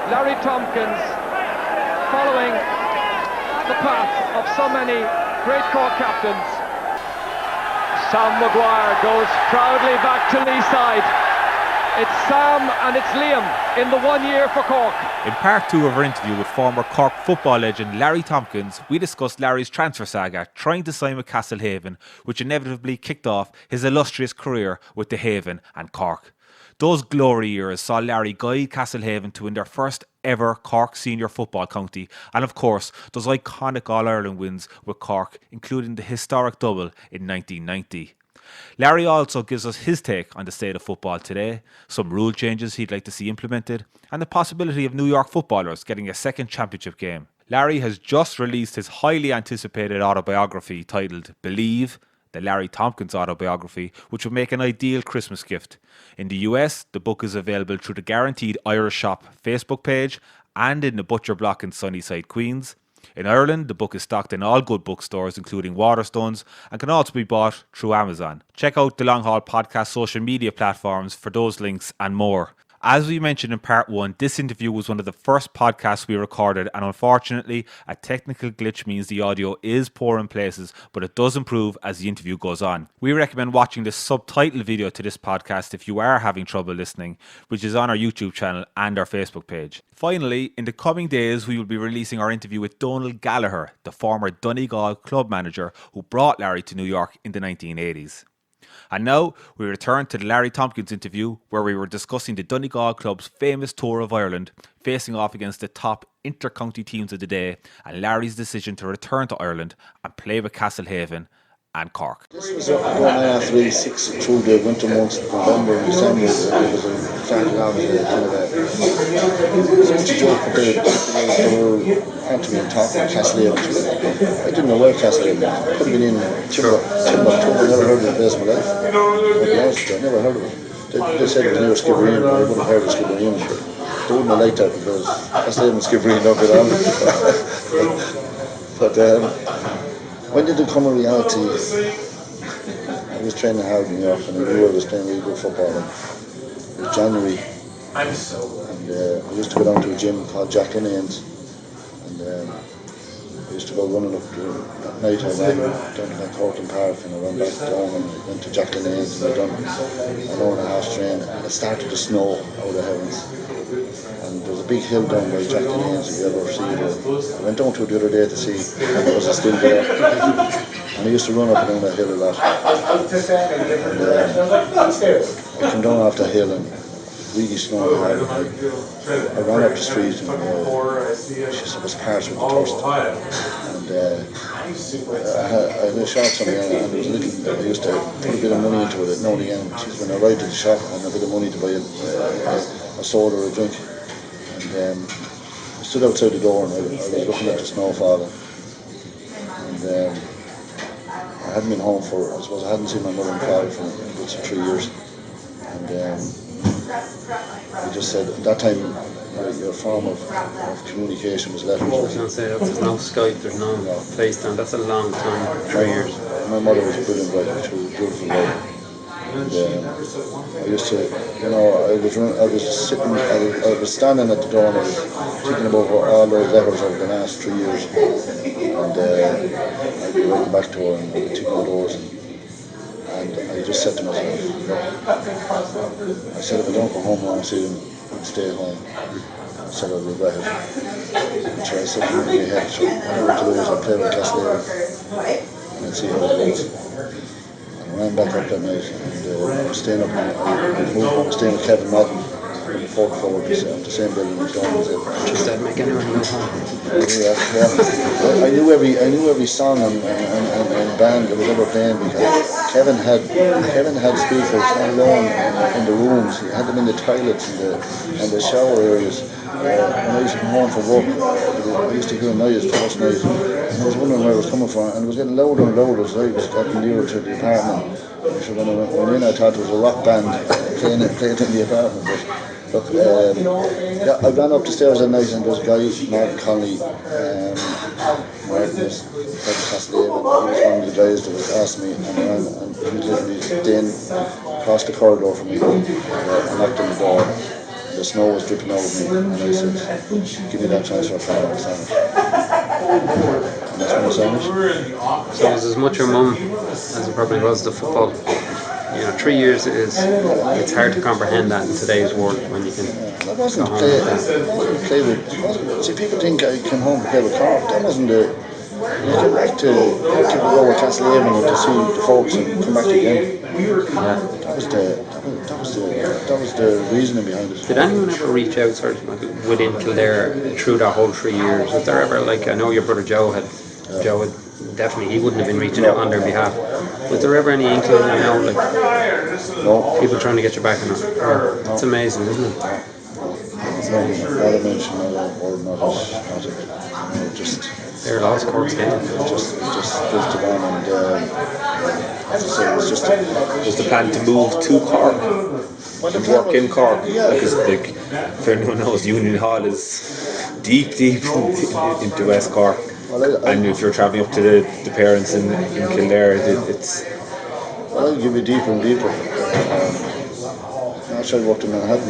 Larry Tompkins, following the path of so many great Cork captains. Sam Maguire goes proudly back to Lee's side. It's Sam and it's Liam in the 1 year for Cork. In part 2 of our interview with former Cork football legend Larry Tompkins, we discussed Larry's transfer saga trying to sign with Castlehaven, which inevitably kicked off his illustrious career with the Haven and Cork. Those glory years saw Larry guide Castlehaven to win their first ever Cork senior football county, and of course those iconic All-Ireland wins with Cork, including the historic double in 1990. Larry also gives us his take on the state of football today, some rule changes he'd like to see implemented, and the possibility of New York footballers getting a second championship game. Larry has just released his highly anticipated autobiography titled Believe, the Larry Tompkins autobiography, which would make an ideal Christmas gift. In the US, the book is available through the Guaranteed Irish Shop Facebook page and in the Butcher Block in Sunnyside, Queens. In Ireland, the book is stocked in all good bookstores, including Waterstones, and can also be bought through Amazon. Check out the Long Haul Podcast social media platforms for those links and more. As we mentioned in part 1, this interview was one of the first podcasts we recorded, and unfortunately, a technical glitch means the audio is poor in places, but it does improve as the interview goes on. We recommend watching the subtitle video to this podcast if you are having trouble listening, which is on our YouTube channel and our Facebook page. Finally, in the coming days, we will be releasing our interview with Donald Gallagher, the former Donegal club manager who brought Larry to New York in the 1980s. And now we return to the Larry Tompkins interview, where we were discussing the Donegal club's famous tour of Ireland, facing off against the top inter-county teams of the day, and Larry's decision to return to Ireland and play with Castlehaven and Cork. This was going on after the 6 through the winter months, November and December. It started out as a kind of a such a joke compared to had to be on top of Castlehaven. I didn't know where Castlehaven was. Could have been in Timbuktu. I never heard of the place in my life. I'll be honest with you, I never heard of it. They said it was near Skibbereen, but I wouldn't have heard of Skibbereen. They wouldn't have liked that because Castlehaven and Skibbereen don't get on. But when did it come a reality? I was training hard in New York and I knew I was playing really good football. It was January and I used to go down to a gym called Jack Linehan's and I used to go running up at night. I ran down to Corton Park and I ran back down and I went to Jack Linehan's and I done an hour and a half train and it started to snow out of the heavens. And there's a big hill down by Jack Linehan's, if you ever see it. I went down to it the other day to see if it was still there. And I used to run up and down that hill a lot. And I came down off the hill and really snowed hard. I ran up the street and it was parched with the thirst. And I had a shop somewhere and there was a little, I used to put a bit of money into it now and again. When I arrived at the shop I had a bit of money to buy a soda or a drink. And I stood outside the door and I was looking at the snow falling. And I hadn't been home for, I suppose I hadn't seen my mother and father for about 3 years. And I just said, at that time, your form of communication was letters. I was going to say, there's no Skype, there's no FaceTime, that's a long time, 3 years. My mother was a brilliant writer, she was a beautiful lady. And I used to, I was standing at the door and I was thinking about all those letters over the last 3 years. And I'd be writing back to her and I'd be ticking the doors. And I just said to myself, I said if I don't go home when I see them, I'd stay at home. I said I'd regret it. And so I said to me ahead, so whatever to do is I'll play with Castlehaven and see how it goes. I ran back up that night and I was staying up staying with Kevin Madden in the fourth floor of the same building as Dawn was in. Just that make anyone know how. Yeah. I knew every song and band that was ever playing because Kevin had speakers not alone in the rooms, he had them in the toilets and the shower areas. When I used to come home from work, I used to hear noise first night, and I was wondering where it was coming from, and it was getting louder and louder as I was getting nearer to the apartment. So when I went in, I thought it was a rock band playing in the apartment. But look, I ran up the stairs that night, and there was a guy, Martin Connolly, Martin was at Castlehaven. He was one of the guys that was asking me, and he was literally then across the corridor from me, and knocked on the door. the snow was dripping over me, and I said, give me that transfer form, I'll sign it. And that's when I signed it. So it was as much your mum as it probably was the football. 3 years it's hard to comprehend that in today's world when you can I wasn't go home play, with that. play with. See, people think I came home to play with Cork. That wasn't the. I came back to go with Castlehaven and to see the folks and come back again. That was the reasoning behind it. Did anyone ever reach out sort of like within Kildare through that whole 3 years? Was there ever, like, I know your brother Joe had definitely, he wouldn't have been reaching out on their behalf. Was there ever any inkling, like No. people trying to get you back in it? It's amazing, isn't it? It's not a mention, not a word, not just They're lost Cork's game. just drifted on, and as I say, it was just. Was the plan to move to Cork and work in Cork? Yeah. Because, like, if anyone knows, Union Hall is deep into West Cork. Well, And if you're travelling up to the parents in Kildare, it's. I'll give you deeper and deeper. After I worked in Manhattan,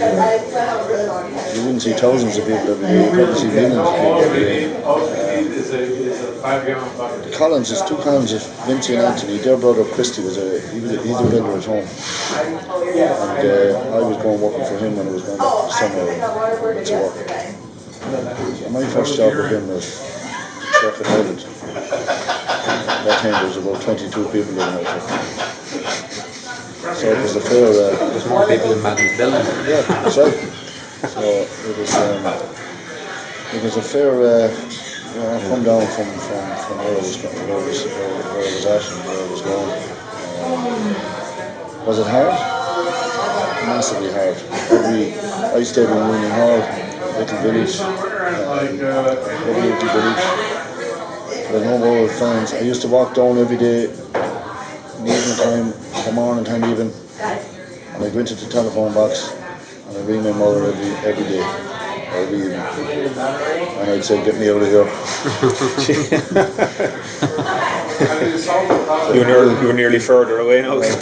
you wouldn't see thousands of people every day. You probably see millions of people every day. The Collins, there's two Collins of Vincy and Anthony. Their brother Christy he's a builder at home, and I was going working for him when I was going back to summer to work. My first job with him was Circuit Island. That time there was about 22 people living out there. So it was a fair. There's more people in Madden's building. Yeah, that's right. So it was a fair. I've come down from where I was at and where I was going. Was it hard? Massively hard. I stayed in Union Hall, little village, little village. There's no more fans. I used to walk down every day, in the evening time, the morning time even, and I'd go into the telephone box and I'd ring my mother every day, every evening, and I'd say, get me out of here. You were nearly further away now. You're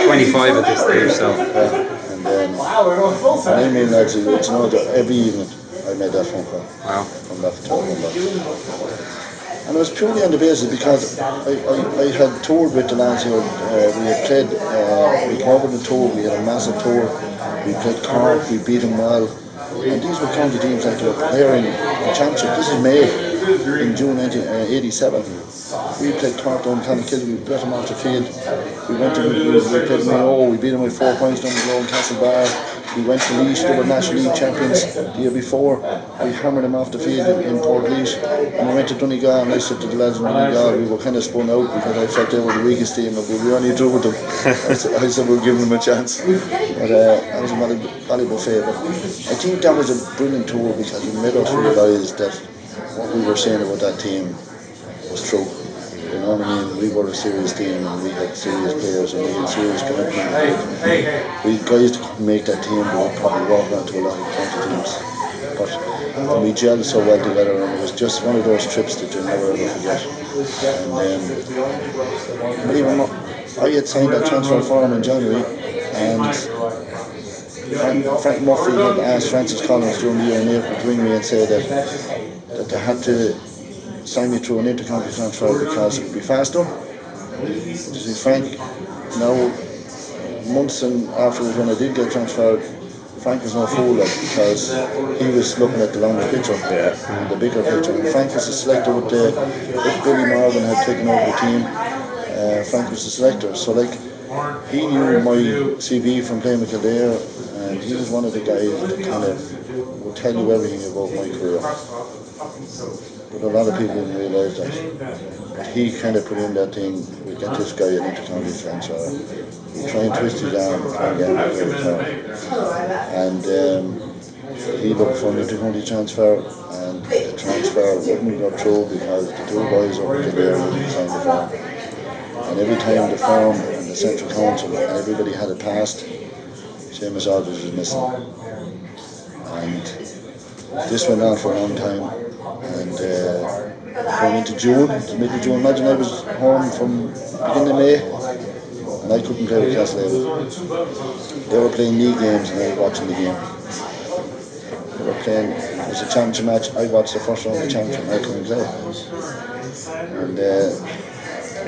25 at this stage, so. And I mean, lads, it's not every evening I made that phone call. Wow. From that telephone box. And it was purely on the basis because I had toured with the lads here. We had played, we covered the tour, we had a massive tour. We played Cork, we beat them well. And these were county teams that were preparing the championship. This is May, in June 1987. We played Cork down in Clonakilty, we beat them off the field. We went to we played Mayo, we beat them with 4 points down the road in Castlebar. We went to Laois, they were National League champions the year before. We hammered them off the field in Port Laois. And we went to Donegal, and I said to the lads in Donegal, we were kind of spun out because I felt they were the weakest team, but we only drew with them. I said we'll give them a chance. But that was a valuable favour. I think that was a brilliant tour because it made us realise that what we were saying about that team was true. You know what I mean? We were a serious team and we had serious players and we had serious commitment. We guys that couldn't make that team would probably walk on to a lot of county teams. But we gelled so well together and it was just one of those trips that you'll never ever forget. And believe it or not, I had signed that transfer form in January and Frank Murphy had asked Francis Collins during the year in April to ring me and say that they had to sign me through an inter-county transfer because it would be faster. You see, Frank, now, months and afterwards when I did get transferred, Frank was no fool because he was looking at the longer picture, the bigger picture. And Frank was a selector with if Billy Morgan had taken over the team, Frank was the selector. So like, he knew my CV from playing with Kildare, and he was one of the guys that kind of would tell you everything about my career. But a lot of people didn't realise that. But he kind of put in that thing, we get this guy an inter-county transfer. We try and twist his arm and try and get him to return. And he looked for an inter-county transfer, and the transfer wouldn't go through because the two boys over there wouldn't sign the form. And every time the form and the Central Council and everybody had it passed, Seamus Aldridge was missing. And this went on for a long time. And going into June, middle of June, imagine I was home from beginning of May, and I couldn't play with Castlehaven. They were playing league games and I was watching the game. They were playing, it was a championship match, I watched the first round of the championship and I couldn't play. And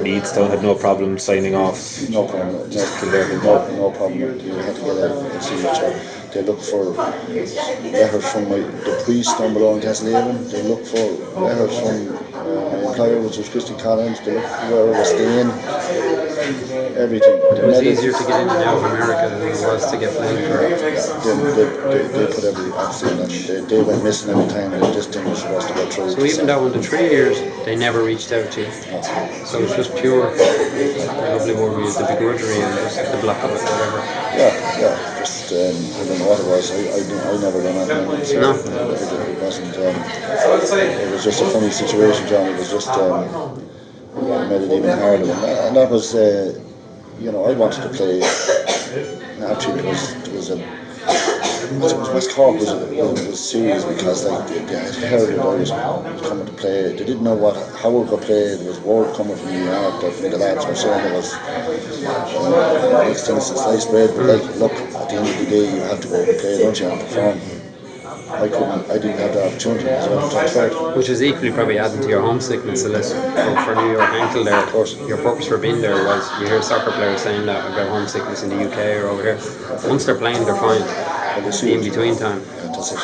Leedstown had no problem signing off. no problem, no problem. You had to get a signature. They look for letters from the priest down below in Castlehaven. They look for letters from my employer, which was Christy Collins. They look for where I was staying. Everything. It was easier to get in and out of America than it was to get played for. They put every accent in it. They went missing every time that this thing was supposed to go through. So even though in the 3 years they never reached out to you, so it's just pure, lovely word we use, the begrudgery and just the block of it, whatever. Yeah. Just I don't know what it was. I never done anything. So No. It wasn't. It was just a funny situation, John. It was just made it even harder, and that was I wanted to play. Naturally, it was West Cork was serious because they had heard that I was coming to play. They didn't know how we could play. There was word coming from New York that the lads were saying it was next thing it's sliced bread. But look, at the end of the day, you have to go and play, don't you, and perform. I didn't have the opportunity, so I was transferred. Which is equally probably adding to your homesickness a little. For New York Ankle there, of course, your purpose for being there was, you hear soccer players saying that about homesickness in the UK or over here. Once they're playing, they're fine. The in-between time. And that's it.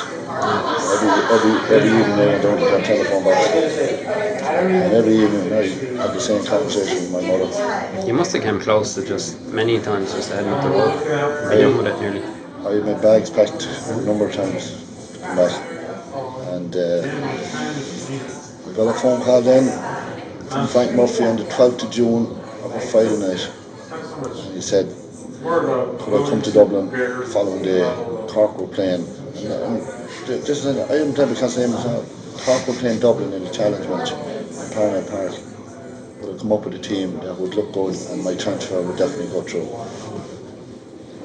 Every evening I went down to that telephone box. And every evening I had the same conversation with my mother. You must have come close to just many times just heading up the road. Be done with it nearly. I had my bags packed a number of times to come back. And I got a phone call then from Frank Murphy on the 12th of June of a Friday night. And he said, could I come to Dublin the following day? Cork were playing. And just I didn't play because Cork were playing Dublin in the challenge match in Parnell Park. Would I come up with a team that would look good and my transfer would definitely go through.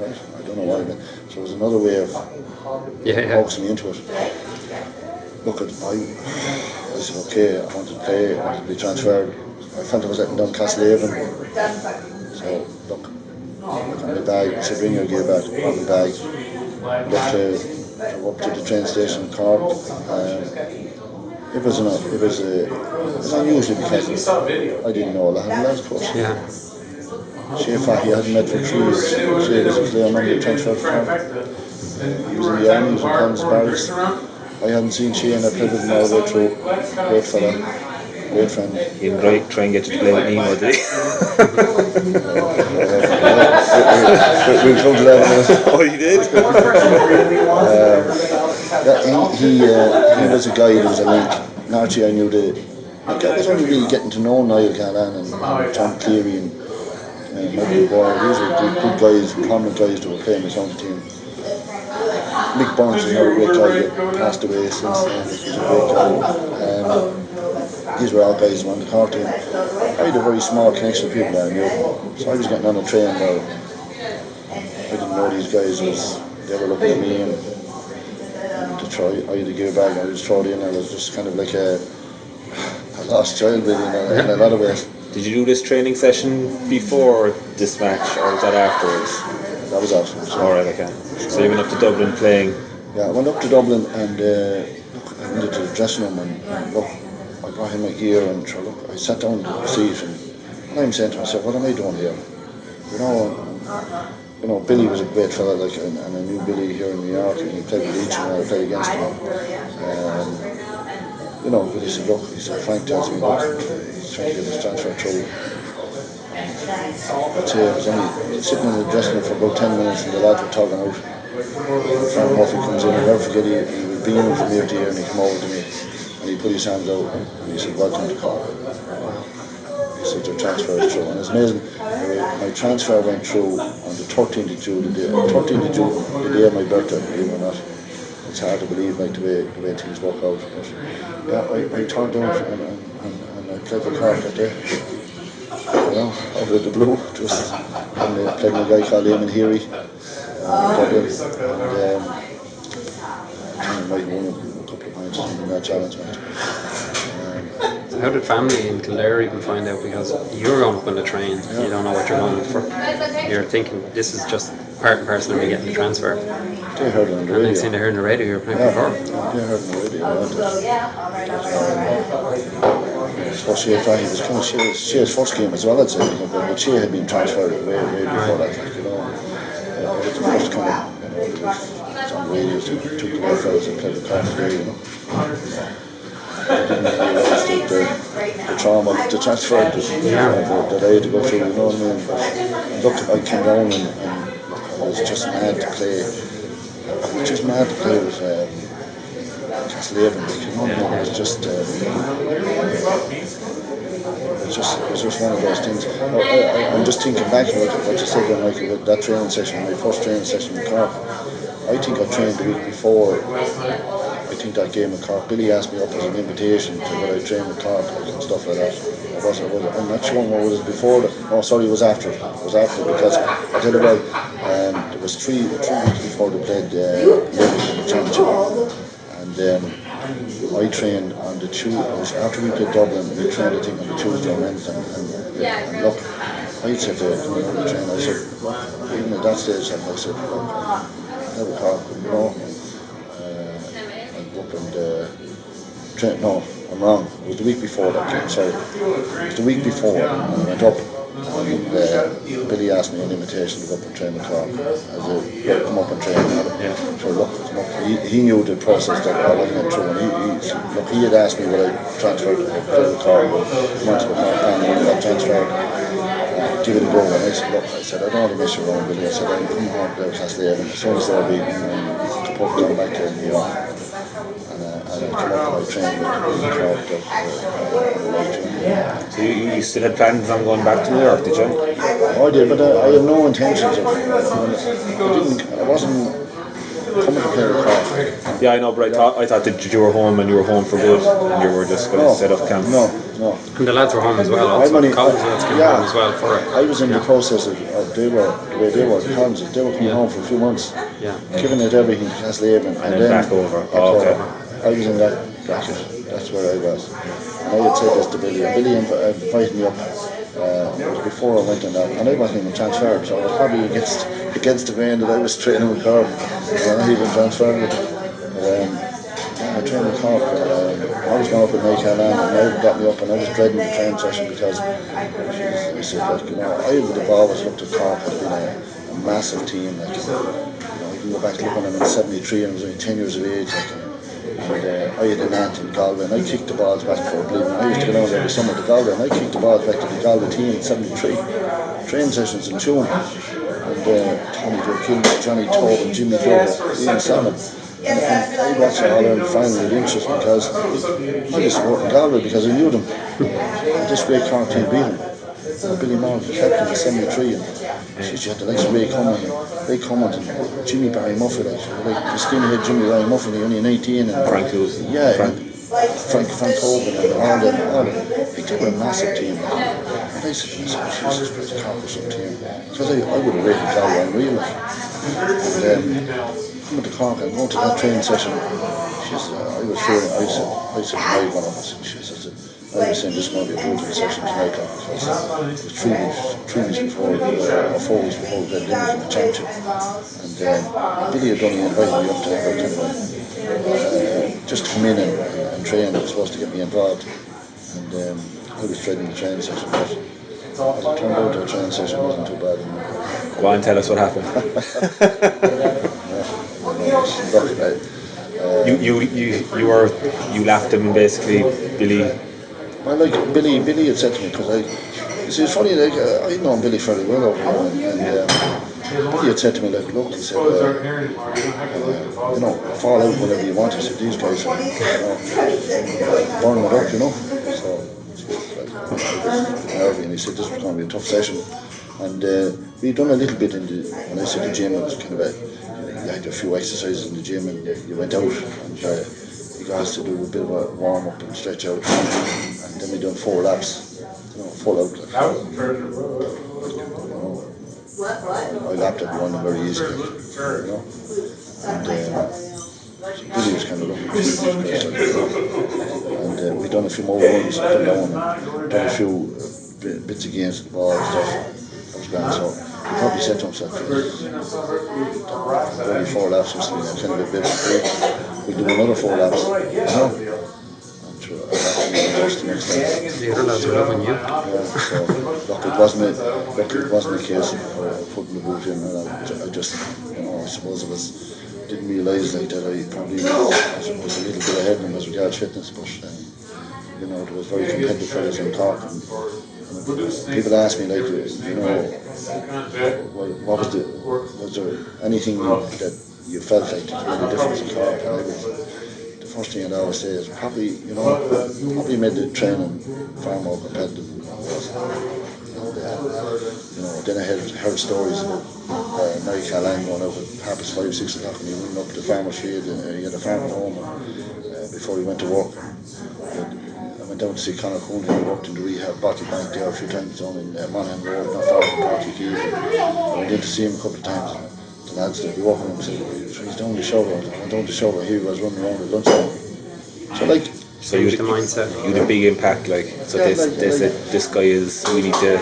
Right? I don't know why, but so it was another way of coaxing me into it. Look, I said, okay, I wanted to play, I wanted to be transferred. I felt I was letting down Castlehaven. So, look, I got my bag, I said, bring your gear back, brought my bag. Looked up to the train station in Cork. It was unusual because I didn't know a lot of lads, of course. Yeah. Shea Fahy hadn't met for 3 years. Shea was there on the transfer from. He was in the army, he was in Collins Barracks. I hadn't seen Shea and I played with him all the way through. Great fella, great friend. He didn't try and get you to play with Nemo, did he? We'll come to that in a minute. Oh, you did? He was a guy that was a link. Naturally, I knew I was only really getting to know Niall Callan and Tom Cleary and Michael Boyle. These were good guys, prominent guys that were playing the county team. Mick Burns is another great guy that passed away since then. He was a great guy. These were all guys who won the Cork team. I had a very small connection of people that I knew. So I was getting on a train where I didn't know these guys. They were looking at me and to try. I had to give it back. I was thrown in. I was just kind of like a lost child really in a lot of ways. Did you do this training session before this match or was that afterwards? That was afterwards. Alright, okay. So you went up to Dublin playing? Yeah, I went up to Dublin and I went into the dressing room and look, I brought in my gear and I sat down in the seat and I'm saying to myself, what am I doing here? You know, Billy was a great fella, and I knew Billy here in New York, and he played with Leach and I played against him. Billy said, look, Frank tells me, look, he's trying to get his transfer through. I'd say I was only sitting in the dressing room for about 10 minutes and the lads were talking out. Frank Murphy comes in, I'll never forget, he was beaming from ear to ear and he came over to me and he put his hands out and he said, welcome to Cork. He said, your transfer is through. And it's amazing, my transfer went through on the 13th of June, the day of my birthday, believe it or not. It's hard to believe the way things work out. But yeah, I turned down and I played for Cork that day. Out of the blue, just and they played with a guy called Eamon Heary in Dublin. And I might have won a couple of points in that challenge match. How did family in Kildare even find out? Because you're going up on the train, you don't know what you're going for. You're thinking this is just part and parcel of me getting the transfer. They heard it on the And radio. then seeing they heard on the radio you're playing for Cork. They heard it on the radio. So she had it was kind of Shea's first game as well, I'd say. But she had been transferred way before that, like, you know. It was the first kind of, you know, it was on the radio, so took the fellas and played the Cork today, you know. I didn't realise the trauma, the transfer that I had to go through, you know what I mean? But look, I came down and I was just mad to play. I was just mad to play with Castlehaven, you know what I mean? It was just, it was just one of those things. I'm just thinking back to what you said there, Michael, with that training session, my first training session in Cork. I think I trained the week before. I think that game in Cork, Billy asked me up as an invitation to where I trained with Cork and stuff like that. I'm not sure what was it before that. Oh, sorry, it was after. It was after because I tell you what, it was three weeks before they played the championship, and I trained on the Tuesday. After we played Dublin, we trained I think on the Tuesday and Wednesday. And look, I said to the train, I said, even at that stage, I said, never Cork, you know. Up and no, I'm wrong. It was the week before that game. Sorry, it was the week before, and I went up. And Billy asked me an invitation to go up and train with Cork. Come up and train. So look, he knew the process that I went through, and he had asked me would I transfer to play with Cork. He wanted to Cork and I got transferred. Give it a go. And I said, look, I said I don't want to miss you around, Billy. I said I'm coming home to Castlehaven as soon as they're beaten, and to put them back to New York. And I come up and I trained with Cork. So you still had plans on going back to New York, did you? I did, but I had no intentions of. I wasn't coming to play with Cork. Yeah, I know, but I thought that you were home and you were home for good, and you were just going to set up camp. No. And the lads were home as well. Also, the college lads came home as well for it. I was in the process of the way they were. The colleges, they were coming home for a few months, giving it everything to Castlehaven, and then back over. Okay. I was in that bracket. That's where I was. And I had said this to Billy, and Billy invited me up. It was before I went on that, and I wasn't even transferred, so I was probably against the grain that I was training with Cork. I was not even transferred. I trained with Cork. I was going up in Maycalan, and they got me up, and I was dreading the training session because I said, like, you know, I would have always looked at Cork as being a massive team. Like, you know, you can go back to look at them in '73, and I was only 10 years of age. Like, and I had an aunt in Galway, and I kicked the balls back for Oblivion. I used to go down every summer to Galway, and I kicked the balls back to the Galway team in '73. Training sessions in Tuam, and Tommy O'Kill, Johnny Tobe, and Jimmy Joe, Ian Salmon. And I watched the All-Ireland final with interest because I just worked in Galway because I knew them. And this great Cork team beat them. Billy Moore, captain in '73, and she had the likes of Ray Cummins and Jimmy Barry Muffin, like the skinhead Jimmy Barry Muffin, only 19, and Frank Hogan. Yeah, Frank Hogan, and all them. They were a massive team. And I said, Jesus, it's a Cork or some team. Because I would have rated Galway unreal. And coming to Cork and going to that training session, I said, I one of us, and she said, I was saying this is going to be a brutal session tonight, because it was 3 weeks before, or 4 weeks before we played Limerick in the championship. And Billy had only invited me up to Everton, just to come in and train. They were supposed to get me involved. And I was training the training session, but as it turned out, the training session wasn't too bad. Go on, tell us what happened. You laughed him basically, Billy. Well, like Billy had said to me, because it's funny, like I'd known Billy fairly well over here, and Billy had said to me, like, look, he said, you know, fall out whenever you want. He said, these guys are, burning it up, you know. So, and he said this was going to be a tough session, and we'd done a little bit when I said the gym, it was kind of you had a few exercises in the gym, and you went out, and you got us to do a bit of a warm up and stretch out, and then we done 4 laps, full out. I lapped everyone very easily, you know, and Billy was kind of looking at me, and and we done a few more runs up and down, and done a few bits of games with the ball and stuff. That was grand. So he probably said to himself, only 4 laps this week, I'm kind of a bit we'll do another 4 laps. I'm sure I'll have to be the worst the next time. The other lads are loving you. So look, it wasn't a case of putting the boot in, and I just, I suppose it was, didn't realise like that I probably was a little bit ahead of him as regards fitness, but there was very competitive fellas in Cork, and people ask me like, what was there anything that you felt like made a difference in Cork? And the first thing I'd always say is probably made the training far more competitive than it was. Then I heard stories about Mary Callan going out at 5:30, 6 o'clock, and he went up to the farmer's field, and he had a farm at home before he went to work. I went down to see Conor Coon, who worked in the rehab body bank there a few times down in Monaghan Road, not far from Parky Keys. I went in to see him a couple of times. The lads that were working with him said, he's down the shower. I went down the shower, he was running around at lunchtime. So you had the mindset. You had a big impact, like. So they said this guy is, we need to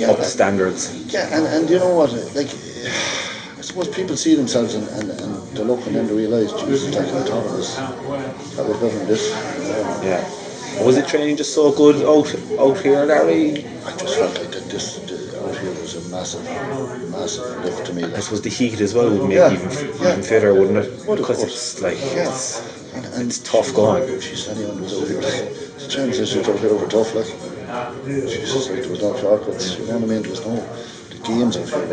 up the standards. Yeah, and you know what, like, I suppose people see themselves and they look and then they realise, Jesus, like, I thought that was better than this. Yeah. Was it training just so good out here, Larry? I just felt like that this out here was a massive lift to me. I suppose the heat as well would make you even fitter, wouldn't it? Well, because it's like, and it's tough going. She's anyone was over here. The chance is you're over tough, like. Jesus, like, there was no shortcuts, you know what I mean? There was no. The games out here.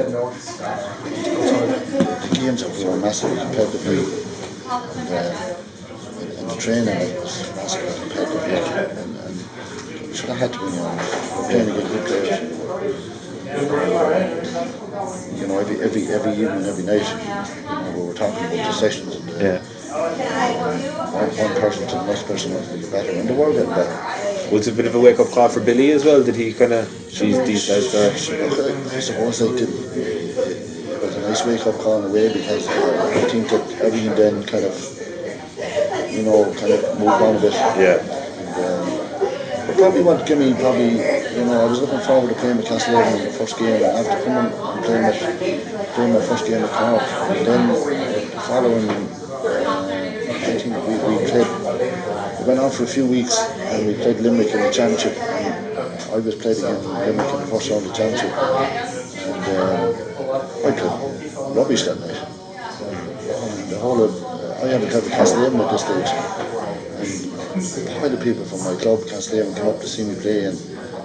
The games out here were massively competitive. And the training was massively competitive. And should have had to be, we're playing against good players. Every evening, every night, we were talking about the sessions and one person to the next person wanted to get better, and the world getting better. Was it a bit of a wake-up call for Billy as well? Did he kind of, these guys are... I suppose it was a nice wake-up call in a way, because I think that everything then kind of moved on a bit. Yeah. And probably what gave me, I was looking forward to playing with Castlehaven in the first game, and after coming and playing my first game at Cork, and then the following, I think we went on for a few weeks, and we played Limerick in the championship, and I was played against Limerick in the first round of the championship, and I played rubbish that night. And the whole of, I haven't had the Castlehaven at this stage, and quite a people from my club, Castlehaven, came up to see me play, and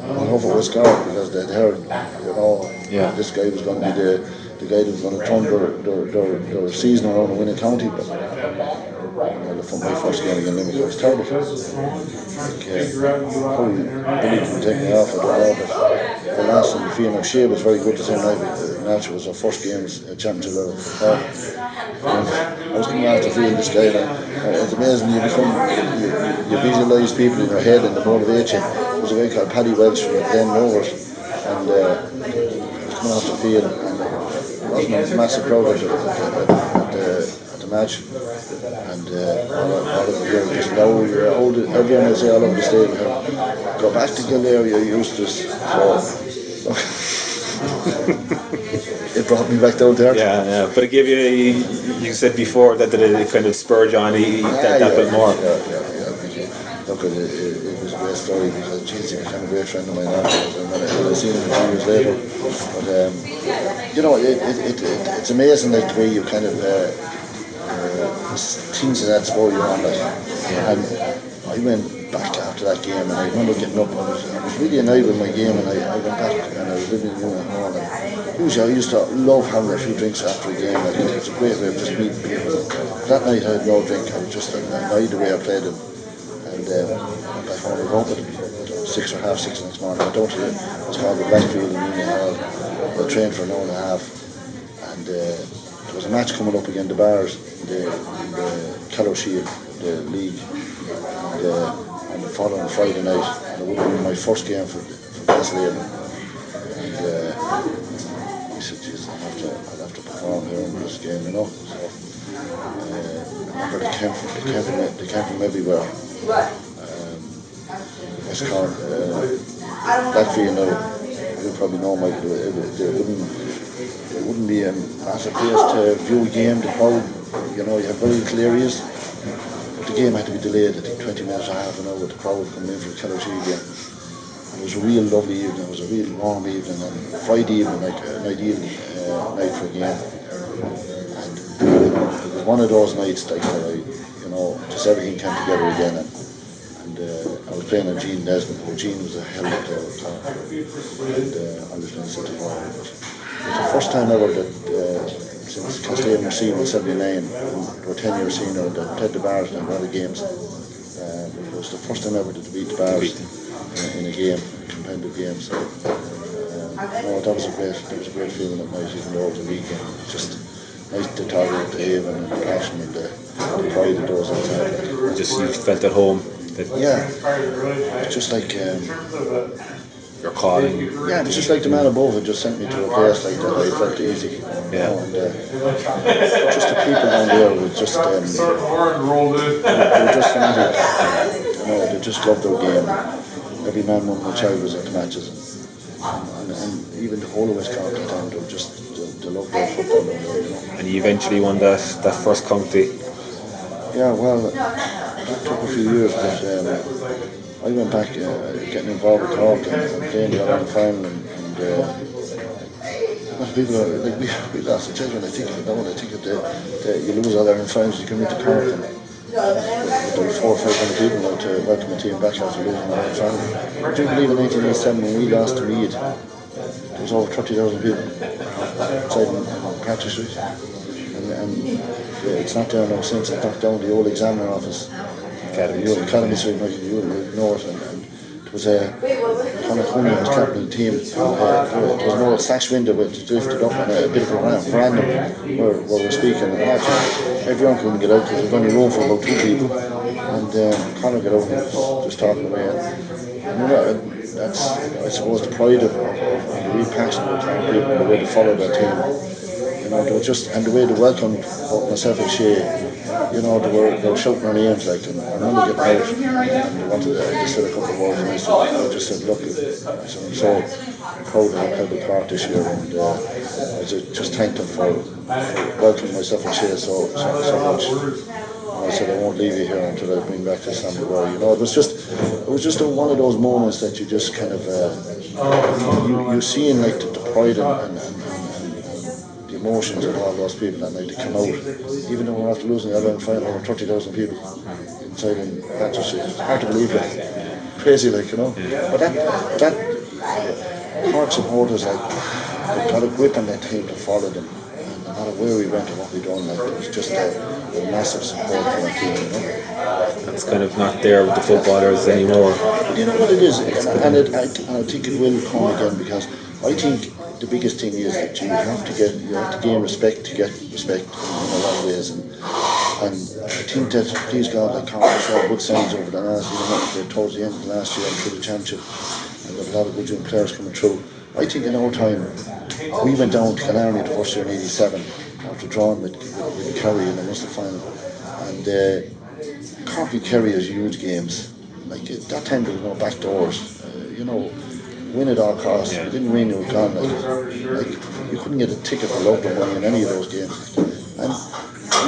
I hope it was Cork, because they'd heard, this guy was going to be the guy that was going to turn their season around and win a county. But from my first game against Limerick, I was terrible. Billy didn't take me off, I don't know, but the last one, Fianna Shea was very good the same night. It was our first games championship level. I was coming out to feel this guy, and it's amazing, you visualise people in your head and they motivate you. There was a guy called Paddy Welch from Glen Rovers, and I was coming out to field, and I wasn't a massive crowd at the match, and all of the girls just loud, everyone will say all over the stadium, go back to Kildare, you're useless. So it brought me back down there. Yeah, but it gave you said before that it kind of spurred you on that bit more. Look, it was a great story, because he became a great friend of mine afterwards, and when I seen him a few years later. But it's amazing, like, the way you kind of things of that spur you on, like. And I went back after that game, and I remember getting up. I was really annoyed with my game, and I went back, and I was living in Newman Hall. And usually I used to love having a few drinks after a game. Like, it's a great way of just meeting people. That night I had no drink. I was just annoyed the way I played him. And I got home, I woke at 6 or half 6 the next morning. I went down to it's called the Blackfield in Newman Hall. I trained for an hour and a half, and there was a match coming up against the Bars in the Keller Shield, the league, and the following Friday night, and it would have been my first game for Castlehaven. And I said, "Geez, I'll have to perform here in this game, you know." So I remember they came from everywhere. West Cork, Latvia now, you probably know, Michael, it wouldn't be a massive place to view a game. The crowd, you have very little areas. But the game had to be delayed, I think 20 minutes or half an hour with the crowd coming in for the Kellershee game. It was a real lovely evening, it was a real warm evening, and Friday evening, like an ideal night for a game. And it was one of those nights like where just everything came together again. And I was playing with Gene Desmond, who Gene was a hell of a player, and I was playing centre forward. It was the first time ever that since Castlehaven were senior in '79, and they were 10 years senior, that played the Bars in a lot of games. It was the first time ever that they beat the Bars in a game, a competitive game. So that was a great feeling that night, even though it was a weekend. Just nice to talk about the haven and the passion and the pride that those outside. Just you felt at home. Yeah, it's just like your calling. Yeah, it was just like the man above had just sent me to a place like that. I felt easy. Yeah. And just the people down there were just they were just fanatic. They just loved their game. Every man, woman, and child was at the matches, and even the whole of West Cork at the time, they loved their football down there. And you eventually won that first county. Yeah, well, that took a few years, but I went back getting involved with Cork and playing the Ireland final, and people are like we lost the children. I think that you lose all Ireland finals, you come into Cork and there were 400 or 500 people now to welcome the team back after losing the Ireland final. Do you believe in 1987 when we lost to Meath, there was over 30,000 people outside in Patrick Street, and it's not there now since. It's knocked down the old examiner office. Academy Street, you know it, and it was Conor Cooney was captain of the team. There was no sash window, but it lifted up on a bit of a veranda where we're speaking. And everyone couldn't get out because there was only room for about 2 people. And Conor got out and just talking away. And that's, I suppose, the pride of the real passion of people and the way they followed that team. They were just, and the way they welcomed myself and Shay. They were shouting our names like, and I remember getting out and I just said a couple of words, and I just said, look, I'm so proud to have played the part this year, and I just thanked them for welcoming myself and Shay so much. And I said, I won't leave you here until I bring back this family boy. It was just one of those moments that you just kind of you seeing like the pride and emotions of all those people that night to come out, even though we're after losing the Ireland final, over 30,000 people inside in Patrick Street. It's hard to believe that. Crazy, like, But that Cork supporters, like, they got a grip on that team to follow them. And no matter where we went or what we done, like, it was just a massive support for that team, That's kind of not there with the footballers anymore. But you know what it is, and I think it will come again, because I think the biggest thing is that you have to gain respect to get respect in a lot of ways, and I think that, please God, like Cork saw good signs over the last, towards the end of the last year and through the championship, and there's a lot of good young players coming through. I think in our time, we went down to Killarney the first year in '87 after drawing with Kerry in the Munster final, and Cork and Kerry has huge games. Like at that time, there was no back doors. Win at all costs. Yeah. You didn't win, you were gone. Like you couldn't get a ticket for love or money in any of those games. And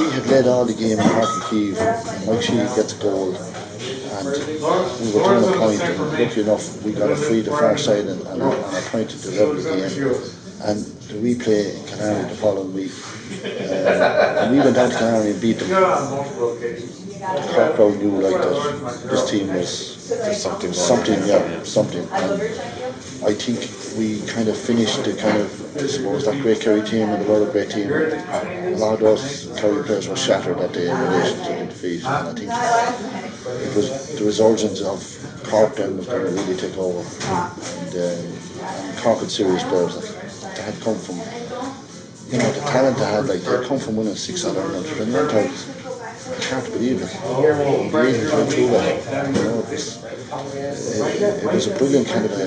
we had led all the game in Cork and Kiev, and Mike Sheehy gets a goal, and we were doing a point, and lucky enough we got a free the far side and a point to level the game. And the replay in Killarney the following week, and we went down to Killarney and beat them. The Cork crowd knew like that this team was something. And I think we kind of finished the I suppose, that great Kerry team and the world great team. A lot of those Kerry players were shattered that day in relation to the defeat, and I think it was the resurgence of Cork then was going to really take over, and Cork had serious players that had come from, the talent they had, like they had come from winning 6 out of Ireland for the young titles. I can't believe it. It was a brilliant kind of a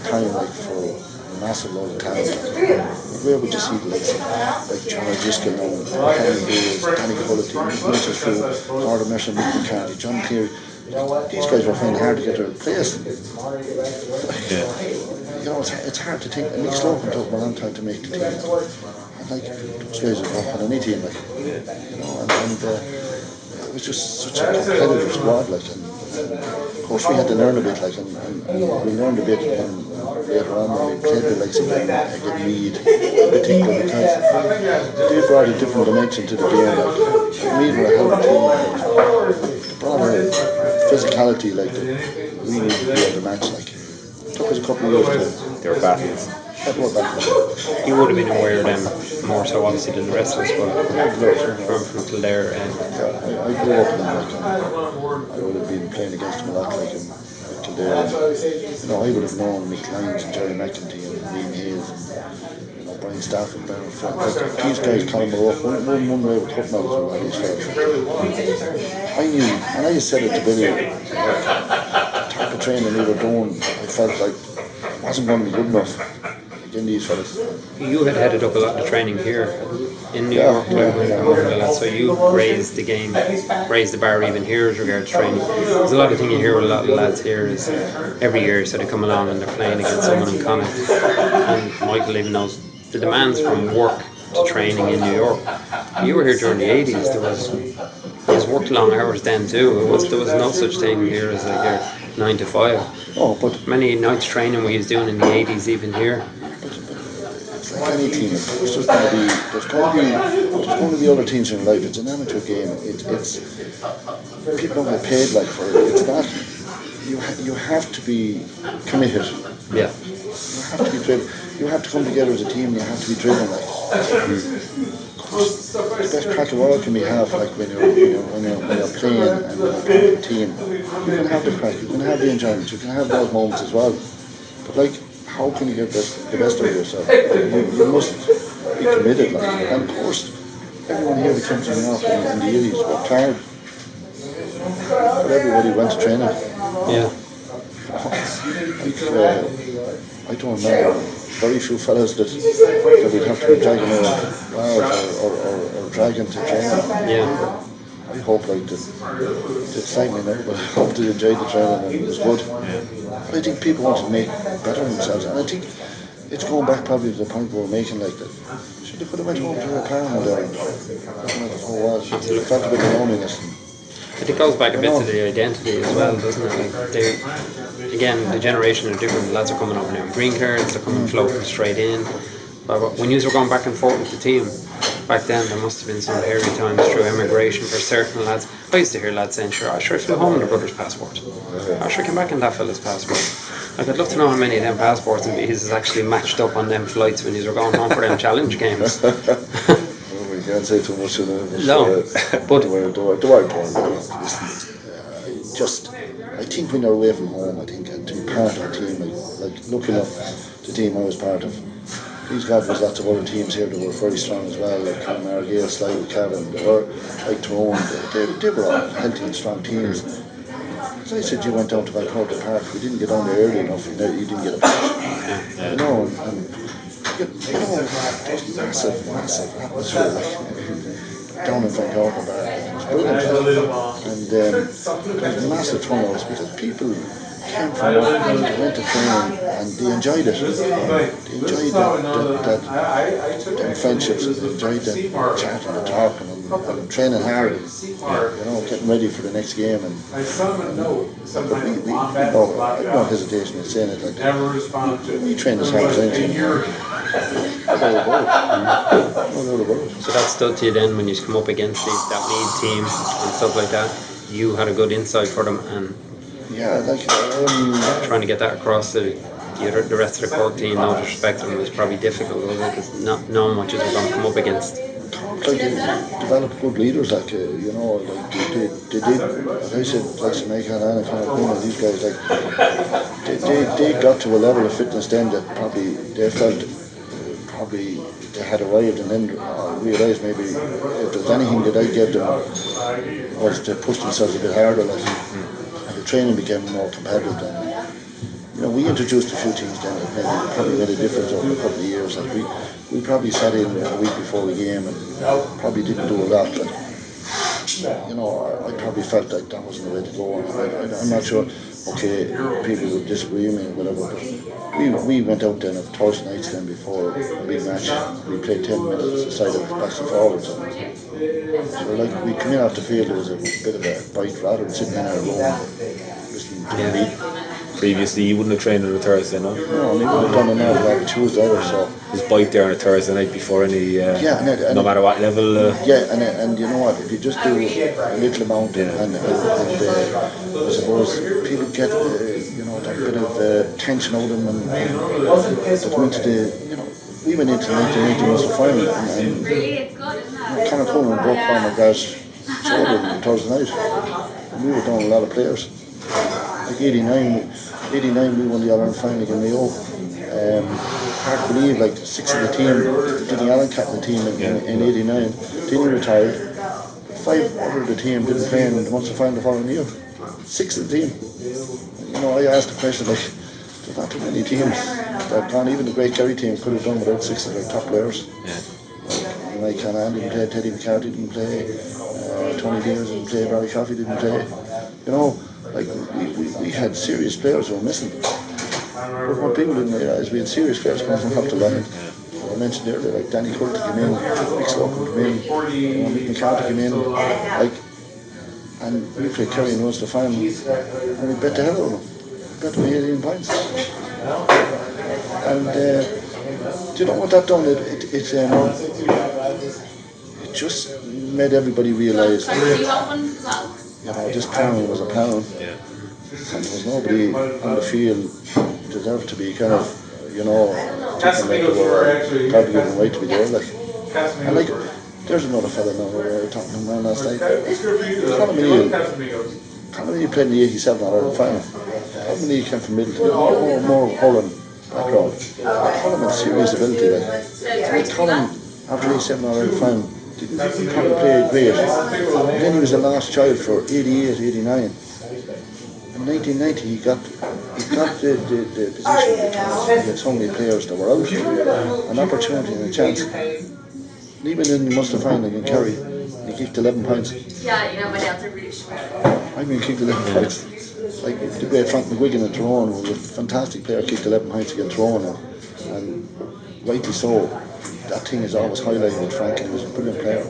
time, like, for a massive load of talent. Where would you see the likes like John O'Driscoll and Henry Hughes, Danny Cullity, Mitchell Frew, Gordon Mercer, Mick McCarthy, John Cleary, these guys were finding it hard to get their place. Yeah. You know, it's hard to think. Nick Slocum took him a long time to make the team. And like, those guys are up on any team, like, you know, and it was just such a competitive squad, like, and of course we had to learn a bit, like, and we learned a bit later on when we played the likes of Mead in particular, because they brought a different dimension to the game. Like, Mead were a hell of a team, like, they brought a physicality, like, that really be able to match, like. It took us a couple of years to. They were battles. You would have been aware of them more so obviously than the rest of us, but from Kildare and I grew up in them, like, and I would have been playing against them a lot, like, in Kildare. You know, I would have known Mick Lyons and Jerry McEntee and Liam Hayes and, you know, Brian Stafford, Bernard Flynn. Like, these guys, Colin O'Rourke, won way with cup medals with all these fellas. I knew, and I said it to Billy, like, the type of training we were doing, I felt like it wasn't going to be good enough. These fellas. You had headed up a lot of training here in New York, so you raised the game, raised the bar even here as regards training. There's a lot of things you hear with a lot of lads here is every year, so they come along and they're playing against someone in Connacht, and Michael even knows the demands from work to training in New York. You were here during the 80s. There was worked long hours then too. There was no such thing here as like your 9 to 5. Oh, but many nights training we was doing in the 80s even here. It's like any team. There's going to be other teams in life. It's an amateur game. It's people don't get paid like for it. It's not. You have to be committed. Yeah. You have to be driven. You have to come together as a team. You have to be driven like. The best crack of all can we have, like when you're playing and you're playing a team. You can have the crack. You can have the enjoyment. You can have those moments as well. But like, how can you get the best of yourself? You must be committed, like. And of course, everyone here that comes to New York in the 80s worked hard. But everybody went to training. Yeah. I don't remember very few fellas that we'd have to be dragging around or dragging to training. Yeah. I hope like that thank me now, but I hope they enjoyed the training and it was good. But I think people want to make better themselves, and I think it's going back probably to the point we're making, like that. Should they could have went home to a apartment there and looking at the whole world. They felt a bit of loneliness. But it goes back a bit to the identity as well, doesn't it? Like again, the generation are different. Lads are coming over now in green cards, they're coming floating straight in. But when you were going back and forth with the team, back then there must have been some hairy times through immigration for certain lads. I used to hear lads saying, sure, I flew home in their brother's passport. I came back in that fella's passport. Like, I'd love to know how many of them passports and visas actually matched up on them flights when you were going home for them challenge games. We can't say too much of them. No, but I think when you're away from home, I think to be part of a team, like looking at the team I was part of. Please God, there's lots of other teams here that were very strong as well, like Connemara, Gale, Sligo, Cavan, they were like Tyrone, they were all healthy and strong teams. As I said, you went down to Valcourt Park, we didn't get down there early enough, you didn't get a pitch. You know, and there's massive atmosphere, like, down in Valcourt Park. It was brilliant. And there's massive turnouts because people came from work and went to training and they enjoyed it. They enjoyed them friendships, and they enjoyed the chatting and talking and training hard, getting ready for the next game. And we I've no hesitation in saying it, like, we train as hard as anything. So that stood to you then when you come up against that lead team and stuff like that. You had a good insight for them, and trying to get that across to the rest of the Cork team, no disrespect to them, was probably difficult, wasn't it? Because not knowing what you were going to come up against. Like, developed good leaders, like, they did, as I said, like Sameka and Conor, these guys, like, they got to a level of fitness then that probably they felt they had arrived, and then realised maybe if there's anything that I gave them was to push themselves a bit harder, like, and the training became more competitive then. We introduced a few things then that probably made a difference over a couple of years. Like, we probably sat in a week before the game and probably didn't do a lot. Like, you know, I probably felt like that wasn't the way to go. And I'm not sure. Okay, people would disagree with me or whatever, but we went out there on a Thursday night game before a big match. We played 10 minutes aside of backs and forwards. So like we come in off the field, there was a bit of a bite rather than sitting in our room listening to the beat. Previously, you wouldn't have trained on a Thursday, no? No, and he would have done an awful lot of Tuesday either, so. His bite there on a Thursday night before any, no matter what level. Yeah, and you know what, if you just do a little amount and I suppose people get, you know, that bit of tension out of them and they went into the, you know, we went into 1980 Munster final and Kenneth Coleman broke Farmer Guy's shoulder on Thursday night and we were down a lot of players. Like 89 we won the All-Ireland final against Mayo. Hard to believe, like 6 of the team, Denny Allen captained the team in 89. Denny retired. 5 other of the team didn't play in the Munster final the following year. 6 of the team. You know, I asked the question, like, there's not too many teams that have gone. Even the great Kerry team could have done without 6 of their top players. Like Canan didn't play, Teddy McCarthy didn't play, Tony Davis didn't play, Barry Coffey didn't play. You know, like we had serious players who were missing. But what people didn't realise, we had serious players coming from up the line. I mentioned earlier, like Danny Coulter came in, Mick Slocum came in, Mick McCarthy came in, like, and we played Kerry in Ulster final, and we bet the hell out of them. We bet them 18 points. And do you know what that done? It just made everybody realise, you know, this pound was a pound, and there was nobody on the field deserved to be kind of, you know, taken like they were probably given right to be there. Like, and like, there's another fella now we were talking to him around last night. Conor O'Neill played in the 87 All-Ireland final. Conor O'Neill came from Middleton, more hurling background. Colin had serious ability. Like Colin, after the 87 All-Ireland final, didn't probably play great. And then he was the last child for 88, 89. In 1990 he got the position because he had so many players that were out, an opportunity and a chance. And even in the Munster final against Kerry, he kicked 11 points. I mean, kicked 11 points. Like the great Frank McGuigan in Tyrone was a fantastic player, kicked 11 points against Tyrone, and rightly so. That thing is always highlighted with Frank, and he was a brilliant player.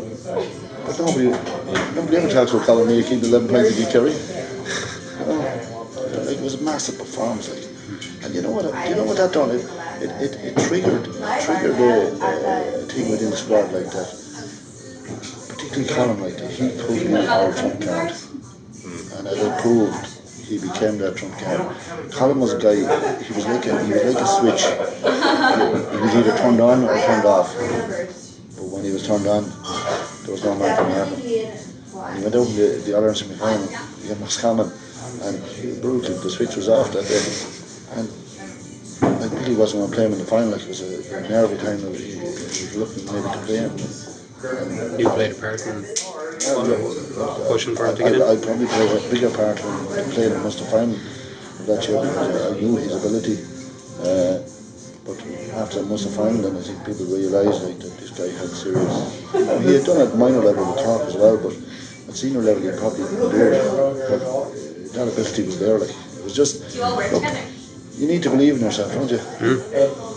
But nobody ever talks about Colin O'Neill kicked 11 points against Kerry. Like, it was a massive performance, like. And you know what that done? It triggered a thing within the squad like that. Particularly Colin, like that. He could be our trump card, and as it proved, he became that trump card. Colin was a guy. He was like a switch. He was either turned on or turned off. But when he was turned on, there was no man to mark him. He went out in the All-Ireland semi-final against Roscommon, and he was brutal. The switch was off that day, and I really wasn't going to play him in the final. Like, it was a nervy time. He was looking maybe to play him. You played a part in pushing for him to get in? I probably played a bigger part when he played in the Munster final that year because I knew his ability. But after the Munster final, then I think people realised like that this guy had serious. He had done it at minor level with Cork as well, but at senior level he probably didn't do it. But that ability was there. Like, it was just, look, you need to believe in yourself, don't you?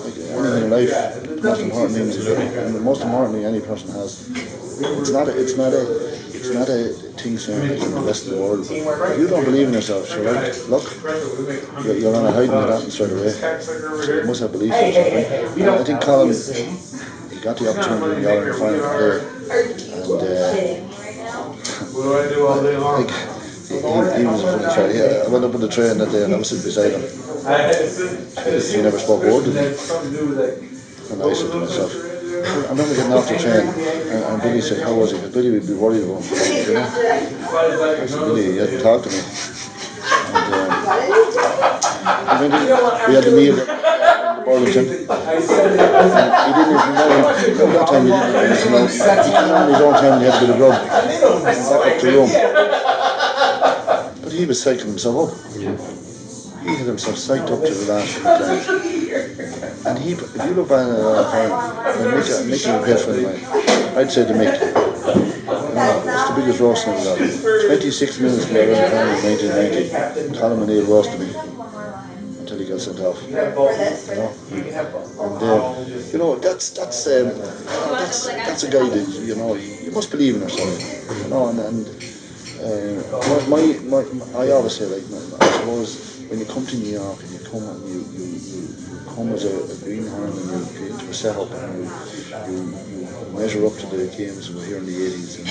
Like anything in life, the most important thing is, and the most important thing any person has. It's not a thing saying like in the rest of the world. If you don't believe in yourself, so right, look, you're on a hiding it out straight away. So you must have belief in yourself. Right? I think Colin, he got the opportunity in the All-Ireland final today, and like, he was a funny character. Yeah, I went up on the train that day and I was sitting beside him. He never spoke a word to me. And I said to myself, I remember getting off the train and Billy said, how was he? Because Billy would be worried about him. You know? I said, Billy, he hadn't talked to me. And we had the meal in Burlington. And he didn't even know, that time he didn't even know. He came on his own time and he had a bit of grub. And back up to Rome. But he was psyching himself up. He had himself psyched up to the last time. And if you look back at that time, when Mickey would play for him, I'd say to Mick, the biggest roasting I've got. 26 minutes to the final in 1990. Colin O'Neill roasted me until he got sent off. You know, and you know that's a guy that you must believe in yourself. You know, and I always say, like, I suppose when you come to New York and you come as a greenhorn and you get into a setup and you measure up to the games we were here in the 80s and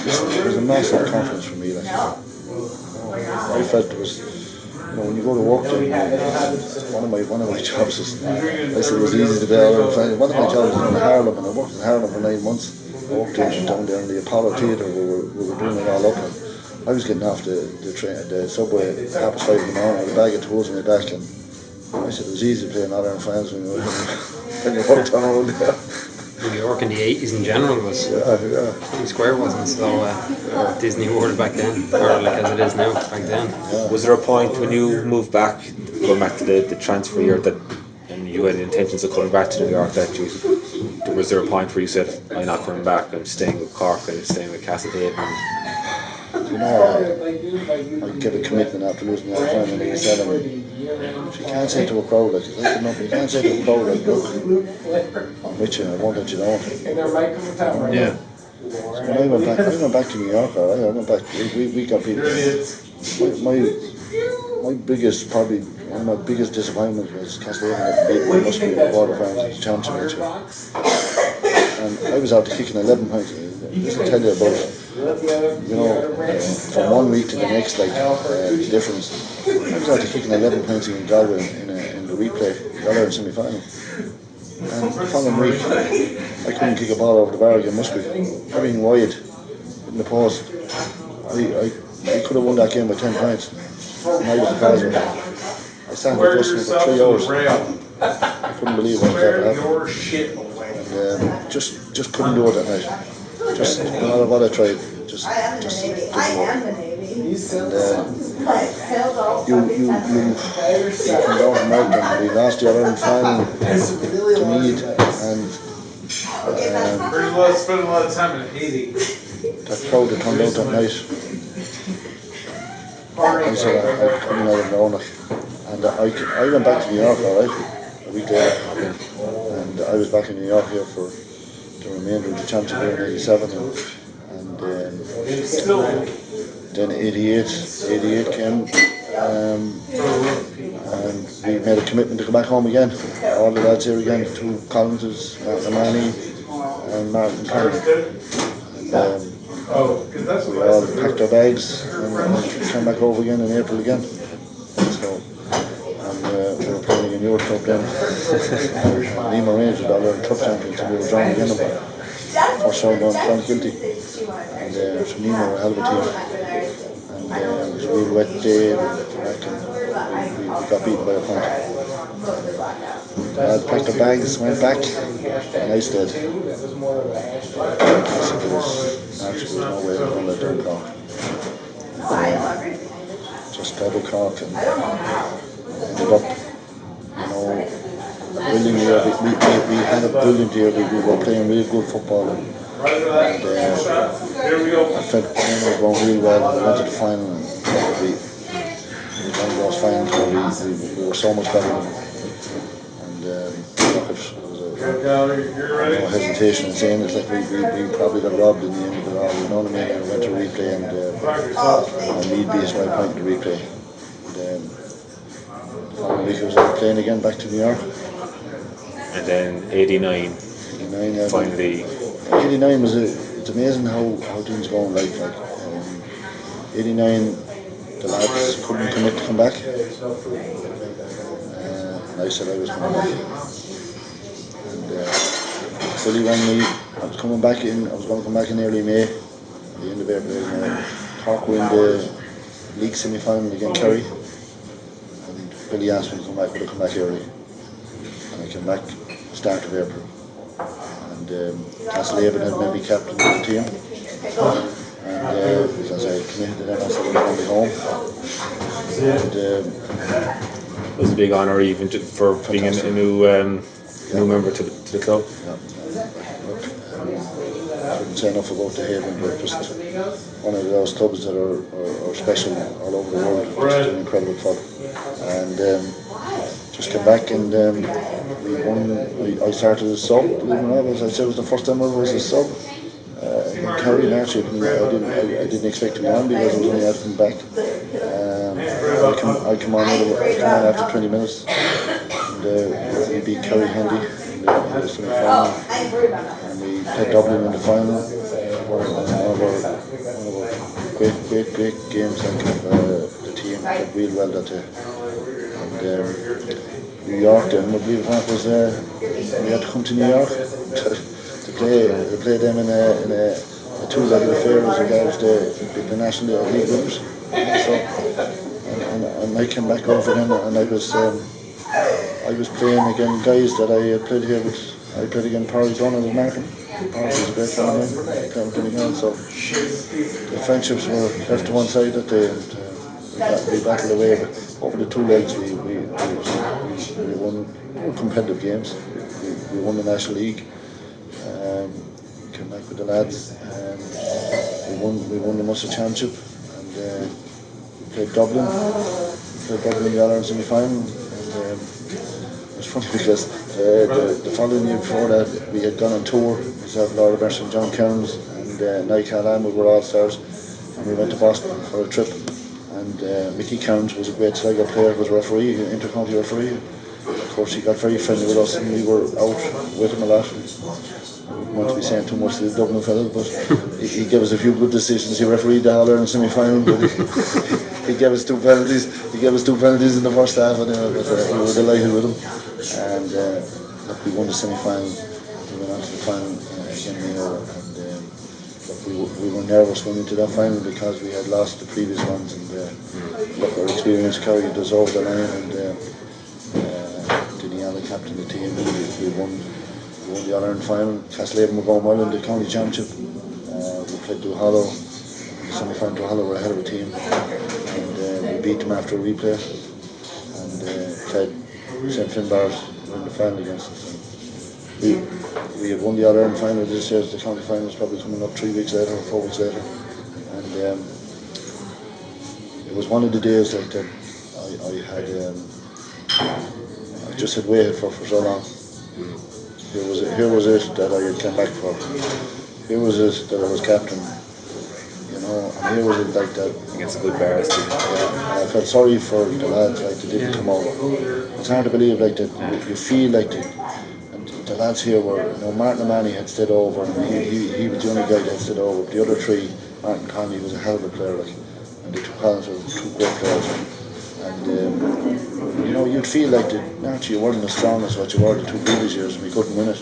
it was a massive confidence for me. Like, I felt it was, when you go to work there, one of my jobs is, I said it was easy to be out there. One of my jobs was in Harlem, and I worked in Harlem for 9 months. I worked down there in the Apollo Theatre. We were doing it all up, and I was getting off the subway at 5:30 in the morning with a bag of tools on my back, and I said it was easy to play Northern France when you worked on all day. New York in the 80s in general was Times Square wasn't so Disney World back then, or like as it is now back then. Was there a point when you moved back, going back to the transfer year, that and you had intentions of coming back to New York, that was there a point where you said, I'm not coming back, I'm staying with Cork and staying with Castlehaven? You know, I get a commitment after losing that final in 87. If you can't say to a crowd, like, you can't say to a crowd, like, look, I'm with you, I won't let you down. Yeah. So when I went back to New York, I went back, we got beat. My biggest, probably one of my biggest disappointments was Castlehaven had beaten Muskie in the quarterfinals championship. And I was out to kicking 11 points. Just to tell you about it. From 1 week to the next, like, the difference. I was out to kicking 11 points in Galway in the replay, Galway semi-final. And the following week, I couldn't kick a ball over the bar against Muskie. Everything wide in the post. I could have won that game by 10 points. And I was the cause of it. I sat in the bus for 3 hours. I couldn't believe what was ever happened. And just couldn't do it that night. Just no matter what I tried, just didn't work. And you come down from Melbourne. We lost the Ireland final to Meath, and spent a lot of time in Haiti. that crowd that turned out that night. I said I couldn't let it know, and I went back to New York, all right, a week later, and I was back in New York here for the remainder of the championship here in 87, and then 88 came, and we made a commitment to go back home again. All the lads here again, 2 Collinses, Martin O'Mahony and Martin Carney. We all packed our bags and came back over again in April again. So, and we were playing in Europe Cup then. Lima Rangers, all our club champions, and we were drawn again about first round on Clonakilty. And so Lima were a hell of a team. And it was a real wet day, and we got beaten by a point. I packed our bags, went back, and I stayed. There was no way I was going to let down Cork. Just double Cork and ended up, brilliant year. We had a brilliant year. We were playing really good football, and I felt the game was going really well. We went to the final, and we won those finals where we were so much better than them. And no hesitation in saying it, like we probably got robbed in the end of it all, you know what I mean? We went to replay and Meath beat us by a point in the replay. And the following week I was playing again back to New York. And then 89 finally. 89 it's amazing how things go in life. Like 89, the lads couldn't commit to come back. And I said I was coming back. Billy rang me. I was going to come back in early May, at the end of April. Cork win the league semi-final against Kerry, and Billy asked me to come back, would I come back early? And I came back start of April. And Castlehaven had maybe captain the team, and because I committed to them, I said I was going to be home. And it was a big honour even for being a new member to the club. Yeah. couldn't say enough about the Haven. They're just one of those clubs that are special all over the world. Just doing incredible fun. And just came back and we won. I started as sub. Believe it or not, as I said, it was the first time I was a sub. In Kerry, actually, I didn't expect to be on because I was only out to come back. I come on after 20 minutes, and we beat Kerry handy in the semi-final, and we played Dublin in the final. One of our great games. The team played real well that day. And New York, and I believe that was we had to come to New York to play them in a two-legged affair as regards the National League winners. So, and I came back over them, and I was playing against guys that I had played here with. I played against Parry Donald and Markham. Parry was a great friend of mine. I played with him, so the friendships were left to one side that day, and we battled away. But over the 2 legs, we won competitive games. We won the National League. Came back with the lads, and we won the Munster Championship, and we played Dublin. In the All-Ireland semi-final. And it was funny because the following year before that we had gone on tour. Myself, Laura Mercer, John Kearns, and Nike Allen. We were all stars, and we went to Boston for a trip. And Mickey Kearns was a great Sligo player, was a referee, inter-county referee. Of course, he got very friendly with us, and we were out with him a lot. I wouldn't want to be saying too much to the Dublin fellas, but he gave us a few good decisions. He refereed the All-Ireland semi-final, but he gave us 2 penalties. He gave us 2 penalties in the first half, and we were delighted with him. And we won the semi-final. We went on to the final again, and we were nervous going into that final because we had lost the previous ones, and our experience carried us over the line, and Denny Allen captained the team. We won the All-Ireland final. Castlehaven were going well in the county championship. We played Duhallow in the semi-final. Duhallow were ahead of the team, and we beat them after a replay, and played St. Finbarrs in the final against us. We had won the All-Ireland final this year. The county final was probably coming up 3 weeks later or 4 weeks later, and it was one of the days that I just had waited for so long. Here was it that I had come back for. Here was it that I was captain, and here was it like that. Against a good Bears team. Yeah, I felt sorry for the lads, like they didn't come over. It's hard to believe, like that. You feel like the lads here were, Martin O'Mahony had stayed over, and he was the only guy that had stayed over. The other 3, Martin Conley was a hell of a player, and the 2 Collins were 2 great players. And you'd feel like actually you weren't as strong as what you were the 2 previous years, and we couldn't win it.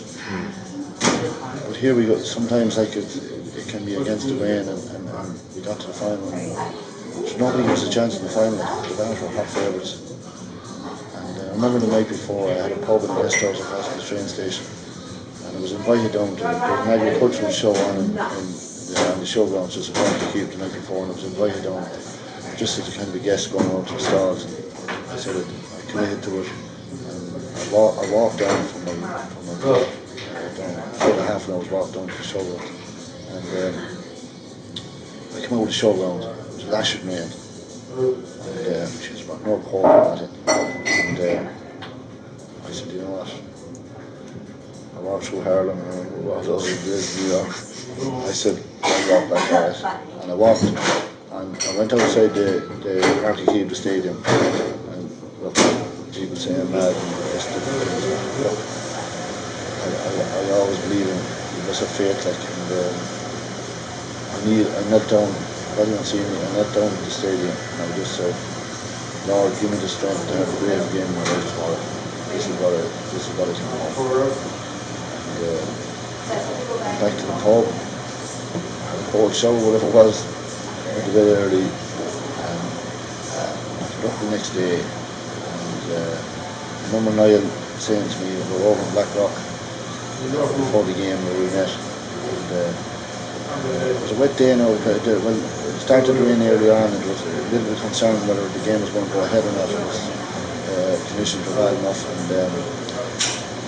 But here we go. Sometimes like it can be against the grain, and we got to the final. And nobody gives a chance in the final. The Bears were hot favourites. And I remember the night before, I had a pub in Westhouse across the train station, and I was invited down to an agricultural show on the showgrounds just across the Keep the night before, and I was invited down just as a kind of a guest going out to the stalls. And I said I committed to it, and I walked down from my club, down 4.5 hours walk down to the showground, and I came out of the showground. It was lashing rain, and she was about no cold or nothing. And I said, you know what? I walked through Harlem and I walked over to New York. I said, I'll walk back guys. And I walked, and I went outside the Parky Keep, the stadium, and look, people saying I'm mad, and the rest of it. I always believe in you must have faith, and I knelt down, nobody don't see me, I knelt down in the stadium, and I just said, Lord, give me the strength to have a great game in my life tomorrow. This is what it's about. And went back to the pub, had a cold shower, whatever it was, went to bed early, and got up the next day, and I remember Niall saying to me, we were over in Blackrock before the game where we met, and it was a wet day now. Well, it started to rain early on, and it was a little bit concerned whether the game was going to go ahead or not. It was conditions were bad enough, and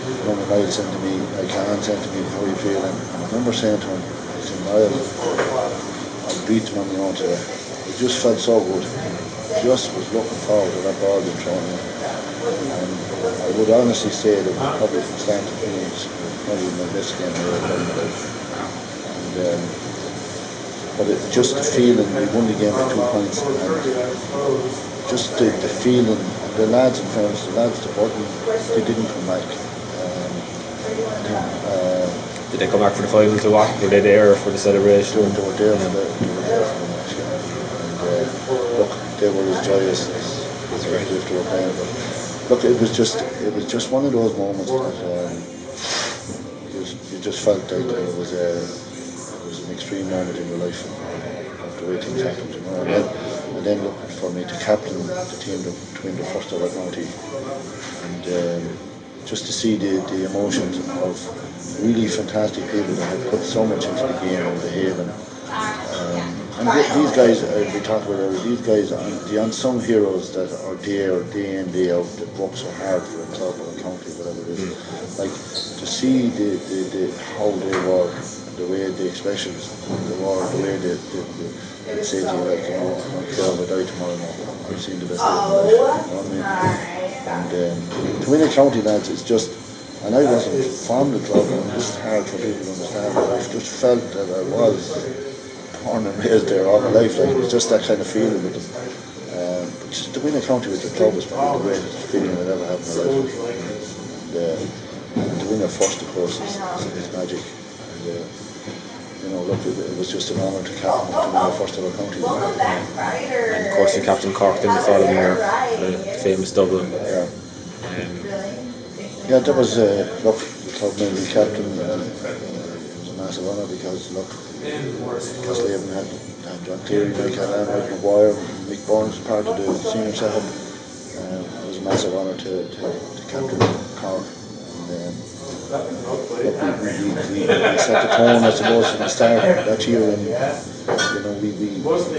I remember Niall saying to me, how are you feeling? And I remember saying to him, in I'll beat them on my own today. It just felt so good. Just was looking forward to that ball being thrown in. And I would honestly say that probably from start to finish, probably my best game I've ever played in my life. And but just the feeling, we won the game by 2 points, and just the feeling, and the lads in fairness, the lads that weren't, they didn't come back. Did they come back for the final to what? Were they there for the celebration? They were there for the match, yeah. And look, they were as joyous as if they were playing. But look, it was just one of those moments that you just felt that it was an extreme moment in your life of the way things happened, you know. And then look, for me to captain the team between the first of county, and just to see the emotions of really fantastic people that had put so much into the game of the Haven. And these guys, we talked about earlier, these guys are the unsung heroes that are there day in, day out, that work so hard for the club or the county, whatever it is. Like, to see the how they were, the way the expressions they were, the way they say to you, like, you know, I don't care if I die tomorrow, no, I've seen the best day of my life, you know what I mean? And to win a county, lads, it's just, and I wasn't from the club, and it's just hard for people to understand, but I just felt that I was born and raised there all my life. Like, it was just that kind of feeling with them. But just to win a county with the club is probably the greatest feeling I've ever had in my life. And to win a first, of course, is magic. And, you know, look, it was just an honour to captain to win the first ever county. And of course, you captain Cork in the following year, the famous Dublin. Yeah. Yeah, that was, look, the club made me captain. It was a massive honour because, look, Castlehaven had John Cleary, Mike Allen, Mike Maguire, Mick Burns part of the senior setup. It was a massive honour to captain Cork. And look, we set the tone, I suppose, from the start that year, and you know, we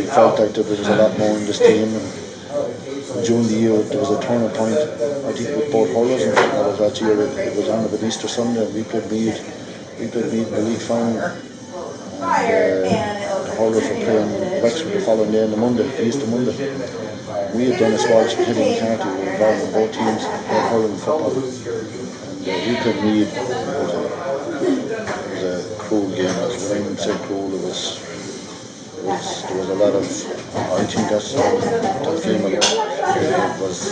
felt like there was a lot more in this team. And during the year, there was a turning point, I think, with both hurlers and footballers that year. It was on about Easter Sunday, and we played Meath in the league final. The hurlers were playing Wexford the following day on the Monday, Easter Monday. We had Dennis Walsh and Henry McCarthy were involved in both teams, both hurling and football. And we played Meath. It was a cruel game. When I say cruel, there was a lot of, I think that game was,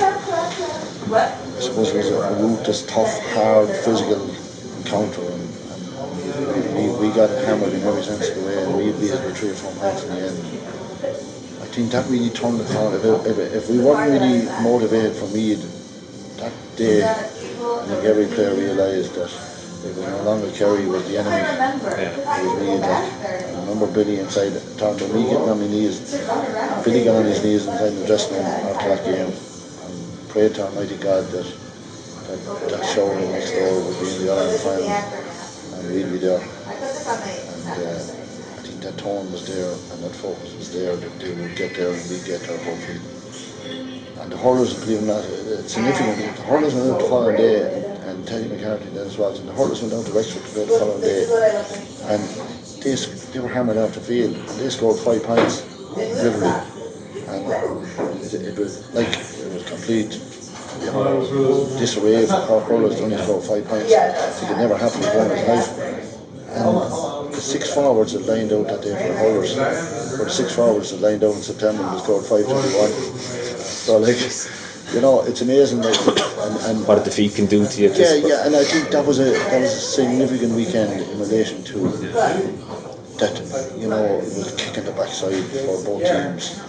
I suppose it was a ruthless, tough, hard, physical encounter, and we got hammered in every sense of the way, and we beat it with 3 or 4 points in the end. I think that really turned the corner. If we weren't really motivated for Meath that day, I think every player realised that it was no longer Kerry was the enemy. It was Meath. I remember Billy inside talking about me getting on my knees. Billy got on his knees inside the dressing room after that game and prayed to Almighty God that show next door would be in the Ireland final and we'd be there. And I think that tone was there and that focus was there, that they would get there and we'd get there hopefully. And the hurlers, believe it or not, it's significant. The hurlers went out the following day, and Teddy McCarthy and Dennis Walsh, and the hurlers went down to Wexford to play the following day, and they were hammered off the field, and they scored 5 points, literally. And it was complete, you know, disarray for Cork hurlers to only score 5 points. It could never happen before in his life. And the 6 forwards that lined out that day for the hurlers, or the 6 forwards that lined out in September, and scored 5-21. So, like, you know, it's amazing. Like, and what a defeat can do to you. Yeah, and I think that was a significant weekend in relation to that. You know, it was a kick in the backside for both teams,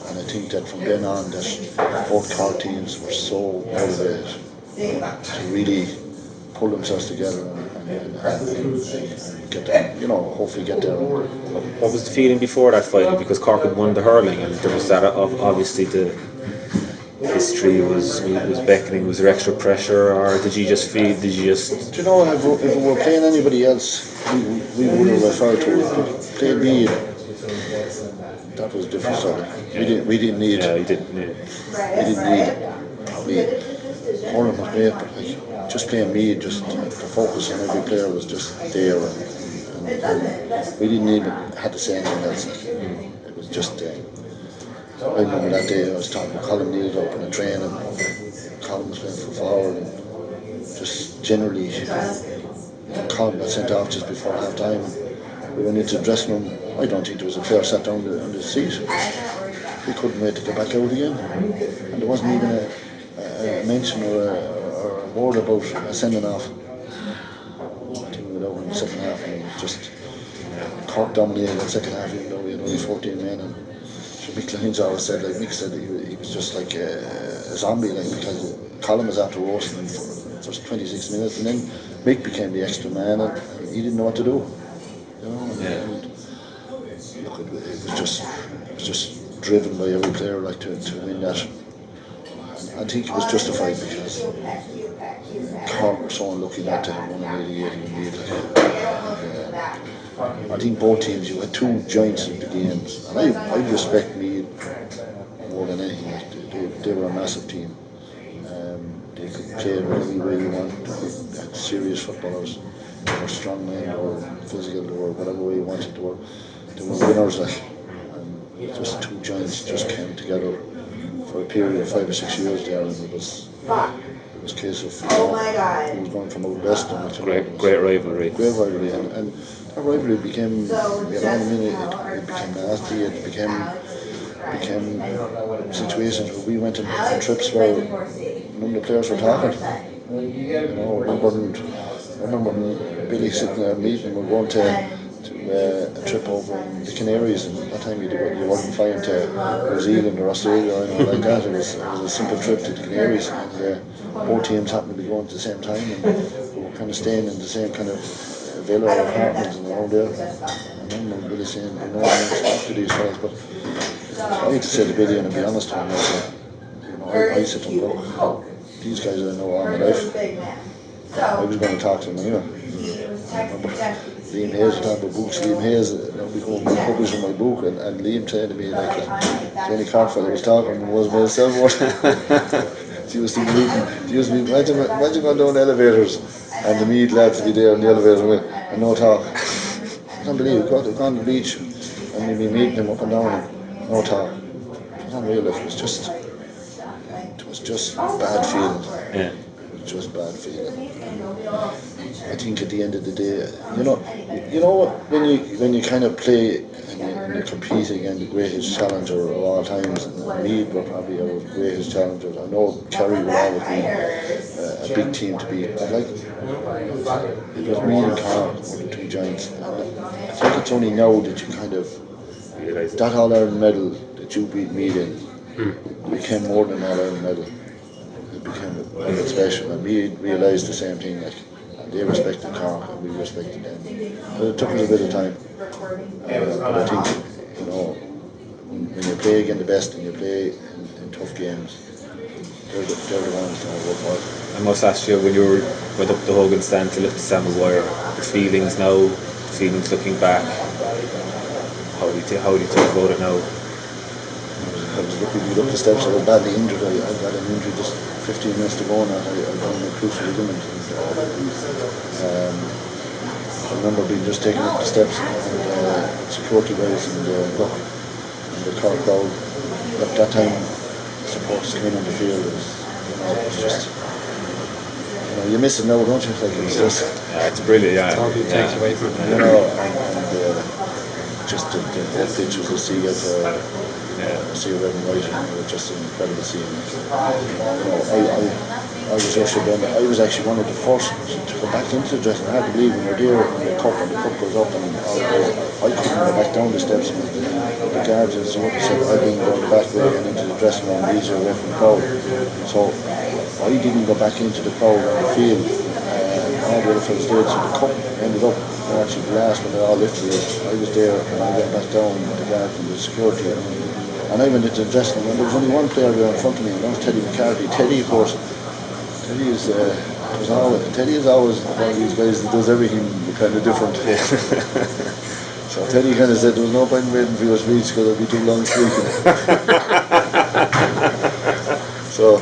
and I think that from then on, that both Cork teams were so motivated to really pull themselves together and get there. You know, hopefully get there. What was the feeling before that final? Because Cork had won the hurling, and there was that obviously the history was beckoning. Was there extra pressure, or did you just feel? Do you know, if we were playing anybody else, we would have referred to it. But playing Meath, that was a different story. We didn't need. Yeah, we didn't need. We didn't need probably hurling was great, but like just playing Meath, just the focus on every player was just there, and we didn't even have to say anything else. It was just. I remember that day I was talking to Colin Neal up in a train, and Colin was playing for forward, and just generally Colin got sent off just before half time. We went into the dressing room. I don't think there was a player sat down on the seat. We couldn't wait to get back out again, and there wasn't even a mention or a word about a sending off. I think we went out in the second half, and it was just Cork dominated the second half, even though we had only 14 men. And Mick Lyons always said, like Mick said, he was just like a zombie, like, because Colin was after roasting him for just 26 minutes, and then Mick became the extra man, and he didn't know what to do. You know, and look, it was just driven by every player, like, to win that. And I think it was justified because Cork were so unlucky not to have won in '88 indeed. I think both teams, you had two giants in the games, and I respect Meath more than anything. They were a massive team. They could play in any way you want. They had serious footballers. They were strong men, or physical, or whatever way you wanted. They were winners. Like, and just two giants just came together for a period of 5 or 6 years there, and it was a case of who was going from out west. Great rivalry. Great rivalry, and that rivalry became, you know what I mean, it became nasty. It became situations where we went on trips where none of the players were talking. You know, I remember Billy sitting there meeting. We're going to a trip over in the Canaries, and that time you wasn't flying to New Zealand or Australia or anything like that. It was a simple trip to the Canaries, and both teams happened to be going at the same time, and we were kind of staying in the same kind of villa or apartments and around there. And I remember Billy saying, you know, I don't talk to these fellas, but I had to say to Billy, and to be honest with him, I said to him, look, these guys I know all my life. I was going to talk to them anyway. I remember Liam Hayes was talking about books. Liam Hayes, we go publishing my book, and Liam said to me, like, the only Cork fella was talking was myself. She was imagine going down elevators and the Meath lads to be there in the elevator and no talk. I can't believe it. Go on the beach and we'd be meeting them up and down and no talk. It was unreal. It was just bad feeling. Yeah. It was just bad feeling. I think at the end of the day, you know what, when you kind of play and you compete against the greatest challenger of all times, and Meath were probably our greatest challengers. I know Kerry will always be a big team to beat, but like, it was Meath and Cork were the two giants. And I think it's only now that you kind of, that All-Ireland medal that you beat Meath in became more than an All-Ireland medal. It became a bit special, and we realised the same thing. Like, they respected Cork and we respected them. But it took us a bit of time. But I think, you know, when you play against the best and you play in tough games, they're the ones that work hard. I must ask you, when you went up the Hogan stand to lift Sam Maguire, the feelings now, the feelings looking back, how do you think about it now? I was lucky to get up the steps. I was badly injured. I got an injury just 15 minutes to go, and I done a crucial ligament. I remember being just taking up the steps, and security guys and look, and the Cork crowd. At that time, supporters came on the field. It was just, you miss it now, don't you? Like, it's just, Yeah, it's brilliant. Yeah, Totally takes away from it. you know, and just the pictures you see of. See red and white, and it was just an incredible scene. I was ushered in. I was actually one of the first to go back into the dressing room. I had to believe when we're there and the cup goes up, and I couldn't go back down the steps. And the guards and so said I've been going back way and into the dressing room. These are away from the crowd. So I didn't go back into the crowd on the field. All the other fellas did. So the cup ended up actually the last when they all lifted it. I was there and I went back down with the guards and the security. And I went into the dressing room, and there was only one player there in front of me, and that was Teddy McCarthy. Teddy, of course, Teddy is always one of these guys that does everything kind of different. So Teddy kind of said there was no point in waiting for your speech because I'd be too long speaking. So,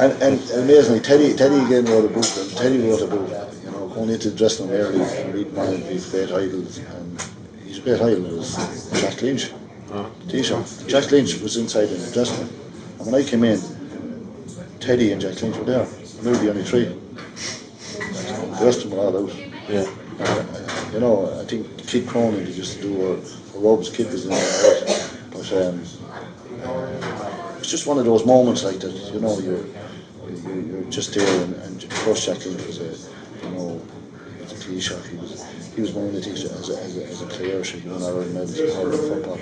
and amazingly, Teddy again wrote a book, and Teddy wrote a book, you know, going went into the dressing room early and read one of his great idols, and his great idol was Jack Lynch. Taoiseach. Jack Lynch was inside in the dressing room, and when I came in, Teddy and Jack Lynch were there. We were the only three. The rest of them were all out. Yeah. You know, I think Kid Cronin they used to do, or Rob's kid was in there, but it's just one of those moments like that. You know, you're just there, and of course Jack Lynch was a Taoiseach. He was one of the things as a player. He won Ireland medals in hurling football.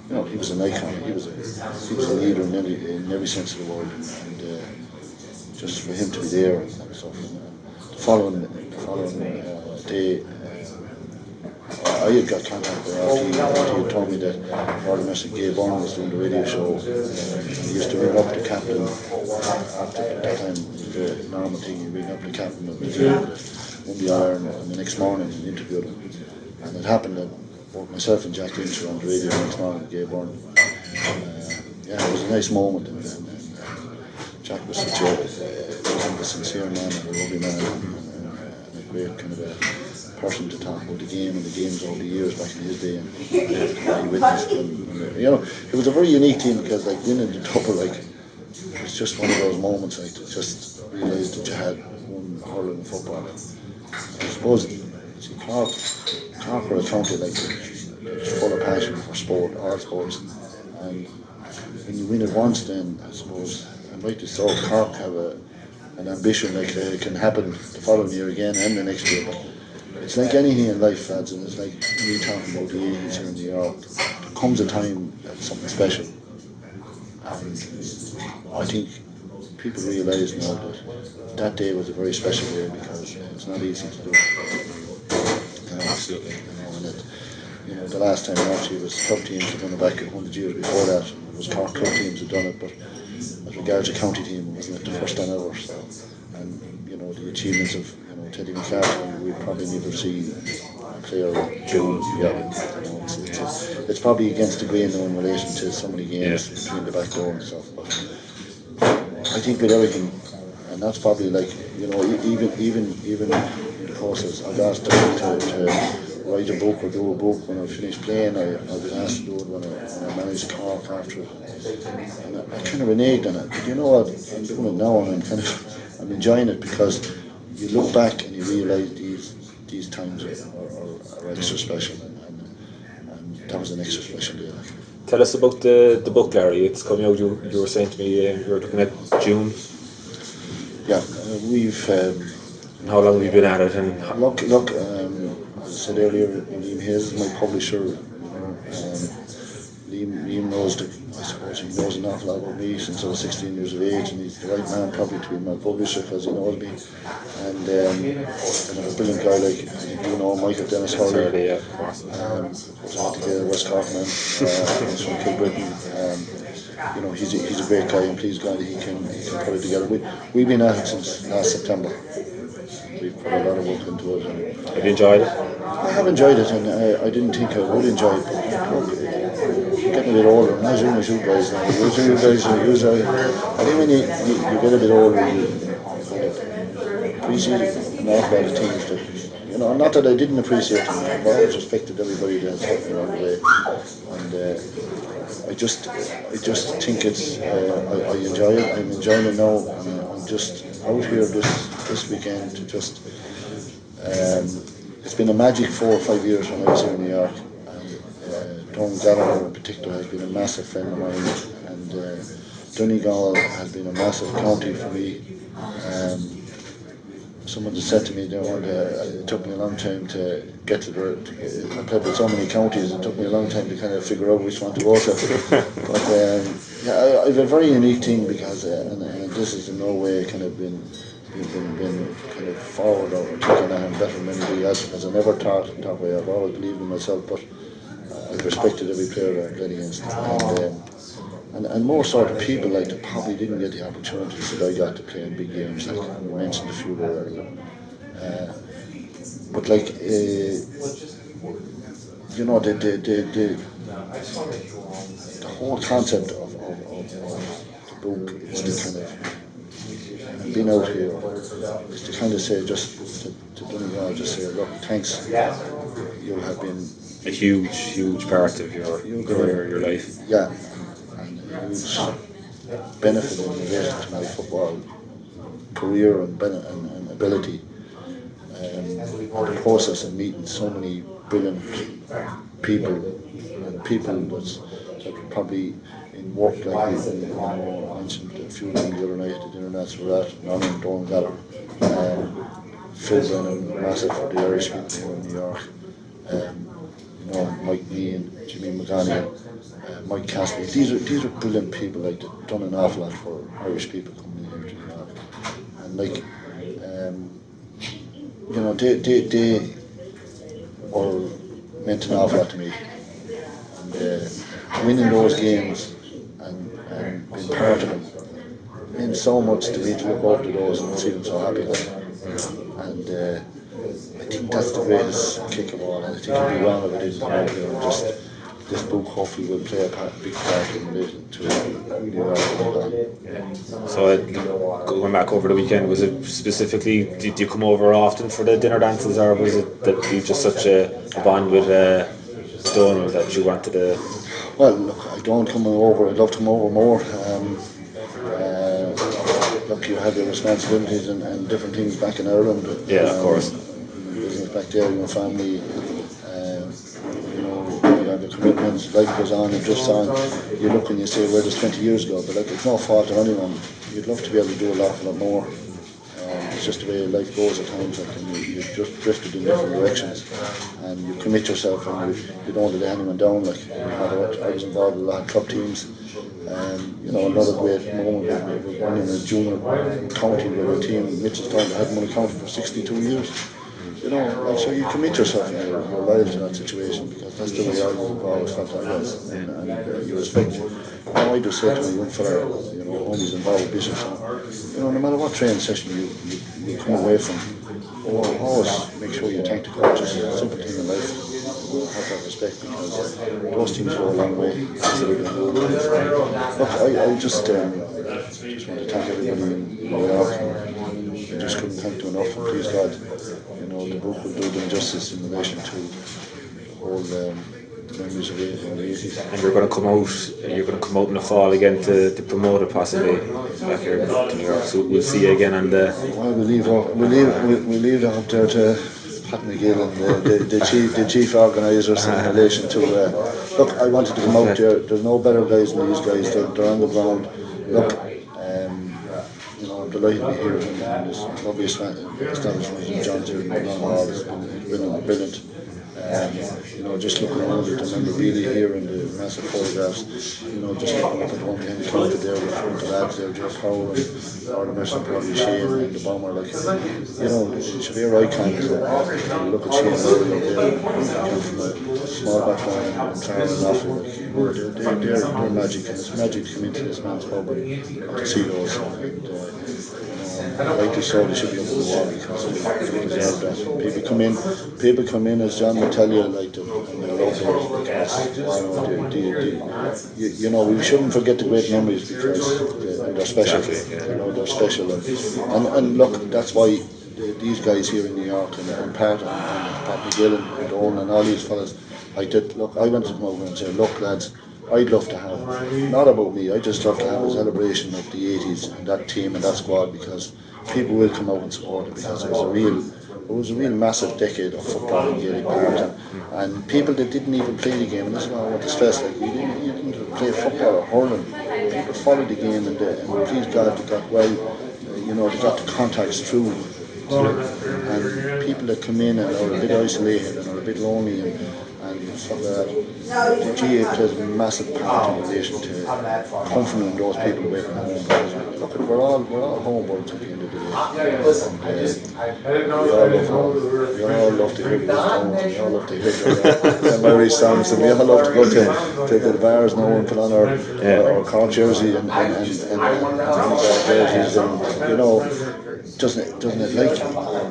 You know, he was an icon. He was a leader in every sense of the word, and just for him to be there and stuff. And the following day, I had got contact with RT. RT had told me that Mr. Gay Byrne was doing the radio show. He used to ring up the captain after that time, the normal thing. You ring up the captain of the won the Iron, and the next morning and interviewed him. And it happened that both myself and Jack Lynch were on the radio the next morning with Gay Byrne. Yeah, it was a nice moment, and Jack was such a sincere man and a lovely man, and a great kind of a person to talk about the game and the games over the years back in his day, and I witnessed them. You know, it was a very unique team because like winning the double, like it's just one of those moments like to just realise that you had one hurling football. I suppose Cork are a county like it's full of passion for sport, all sports, and when you win it once, then I suppose, and rightly so, Cork have an ambition like it can happen the following year again and the next year. But it's like anything in life, lads, and it's like me talking about the 80s here in New York. There comes a time that's something special, and I think people realise now that day was a very special day because it's not easy to do. Absolutely. You know, the last time actually was club teams had done it back 100 years before that. It was Cork club teams had done it, but as regards a county team, it wasn't the first time ever. So, and you know, the achievements of Teddy McCarthy, we'd probably never see a player like June. Yeah, you know, it's probably against the grain now in relation to so many games between the back door and stuff. But I think with everything, and that's probably like, you know, even in the process, I've asked to write a book or do a book when I finish playing. I've been asked to do it when I managed Cork after it, and I kind of reneged on it. But you know what? I'm doing it now, and I'm enjoying it because you look back and you realise these times are extra special, and that was an extra special day. Tell us about the book, Larry. It's coming out. You were saying to me you were looking at June. Yeah, we've. And how long have you been at it? And look. As I said earlier, Liam Hayes is my publisher. Liam knows I suppose he knows an awful lot about me since I was 16 years of age, and he's the right man probably to be my publisher because he knows me. And a brilliant guy like you know Michael Dennis Hurley. yeah, of course. The West Cork man, he's from Kilbrittain. You know, he's a great guy, and please God he can put it together. We've been at it since last September. We've put a lot of work into it. And have you enjoyed it? I have enjoyed it, and I didn't think I would enjoy it. But look, you're getting a bit older. I'm not as young as you guys now. I think when you get a bit older, you appreciate an awful lot of things that, you know, not that I didn't appreciate them. I've always respected everybody that's helped me along the way, and I just think it's I enjoy it. I'm enjoying it now, and I'm just out here this weekend to just. It's been a magic 4 or 5 years when I was here in New York, and Don Gallagher in particular has been a massive friend of mine, and Donegal has been a massive county for me. Someone just said to me, it took me a long time to get to I played with so many counties, it took me a long time to kind of figure out which one to go to. But yeah, I've a very unique thing because, and this is in no way kind of been kind of forward or taken on better than anybody else, because I never thought that way. I've always believed in myself, but I've respected every player that I played against, and more sort of people like that probably didn't get the opportunities that I got to play in big games, like we mentioned a few there earlier. But like you know, the whole concept of the book is to kind of and being out here is to kind of say just to Donegal, just say, look, thanks. You have been A huge part of your career, your life. yeah, and a huge benefit in relation to my football career and ability. The process of meeting so many brilliant people and people that probably in work like you know, I mentioned a few of them the other night at the dinner that's we're at, Norman Donegall, Phil Brennan, massive for the Irish people here in New York, you know, Mike Meehan, Jimmy McGonigal, Mike Cassidy. These are brilliant people, like they've done an awful lot for Irish people coming in here to New York. And like you know, they were meant an awful lot to me. And winning those games and being part of them meant so much to me to look up to those and see them so happy. And I think that's the greatest kick of all. And I think it'd be wrong if I didn't come out here and just this book hopefully will play a big part in relation to So going back over the weekend, was it specifically, did you come over often for the dinner dances, or was it that you just such a bond with Donald that you wanted to? Well, look, I don't come over. I'd love to come over more. Look, you have your responsibilities and different things back in Ireland. Yeah, of course. Business back there, your family. You know, you have your commitments. Life goes on and drifts on. You look and you say, where does 20 years go? But like, it's no fault of anyone. You'd love to be able to do a lot more. It's just the way life goes at times, like, and you just drifted in different directions, and you commit yourself, and you don't let anyone down. Like, no matter what, I was involved with a lot of club teams, you know, another great moment was one in a junior county with a team, Mitchelstown, that hadn't won a county for 62 years. You know, and so you commit yourself and you're loyal to that situation, because that's the way I've always felt that was, and you respect. Now I just say to my young fella, you know, always involved with Bishop, you know, no matter what training session you come away from, always make sure you thank the coaches. Simple thing in life, you know, have that respect, because those things go a long way. Look, I just want to thank everybody in New York. I just couldn't thank them enough, and please God, you know, the book will do them justice in relation to the whole memories of the 80s. And you're going to come out in the fall again to promote it possibly back here to New York. So we'll see you again. And well, we'll leave that up there to Pat McGill and the chief organisers in relation to. Look, I wanted to come out there. There's no better guys than these guys. They're on the ground. Look, you know, I'm delighted to be here in this lovely establishment in John's here in Long Hall. It's been brilliant. You know, just looking around at the memorabilia here and the massive photographs, you know, just looking up at one behind the counter there with the lads there, Jeff Howell and Arden Mercer, probably Shane and the bomber, like, you know, it should be a icon. You look at Shane over there, he came from a small background and Tara and Offaly, like, you know, they're magic, and it's magic to come into this man's pub and to see those, and rightly so, they should be up on the wall, because they deserve that. People come in, as John would tell you, like, and they love it, because, you know, we shouldn't forget the great memories, because they're special. You know, they're special, and look, that's why these guys here in New York and Pat and Pat McGill and Owen and all these fellas, I went to them over and said, look lads, I'd love to have, not about me, I'd just love to have a celebration of the 80s and that team and that squad, because people will come out and support it, because it was a real massive decade of football in Gaelic Park, and people that didn't even play the game, and this is what I want to stress, like, you didn't play football or hurling, people followed the game, and please God they got well, you know, they got the contacts through, and people that come in and are a bit isolated and are a bit lonely and stuff like that, the GA plays a massive part in relation to comforting those people away from home. Because, look, we're all homeboys at the end of the day. We all love to hear those tones, we all love to hear the Irish songs, and we all love to go to the bars now and put on our Cork jersey and jerseys, and you know, doesn't it like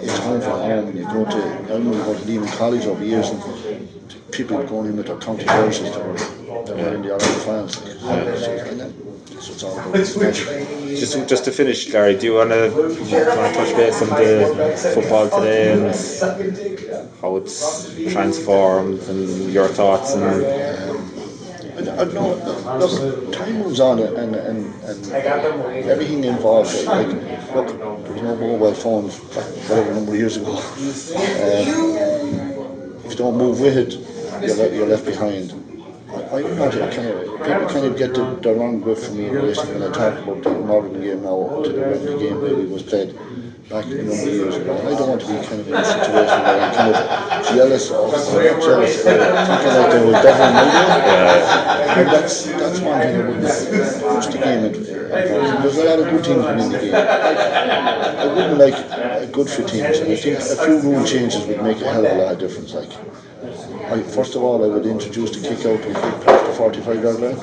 it's home from home. You go to, I remember going to Leaving College over years and people going in with their county jerseys to work. that were in the Ireland finals. So it's all about Just to finish, Larry, do you want to touch base on the football today and how it's transformed and your thoughts and I know, look, time moves on and everything involved. Like, look, there was no mobile phones back whatever number of years ago. If you don't move with it, you're left behind. I'm not people kind of get the wrong grip from me in relation when I talk about the modern game now to the game where it was played back a number of years ago. I don't want to be kind of in a situation where I'm kind of jealous thinking like there was devil in my game. And that's one thing I wouldn't push the game into. There's a lot of good things within the game. I wouldn't like good for teams, and I think a few rule changes would make a hell of a lot of difference. First of all, I would introduce the kick out and kick past the 45-yard line.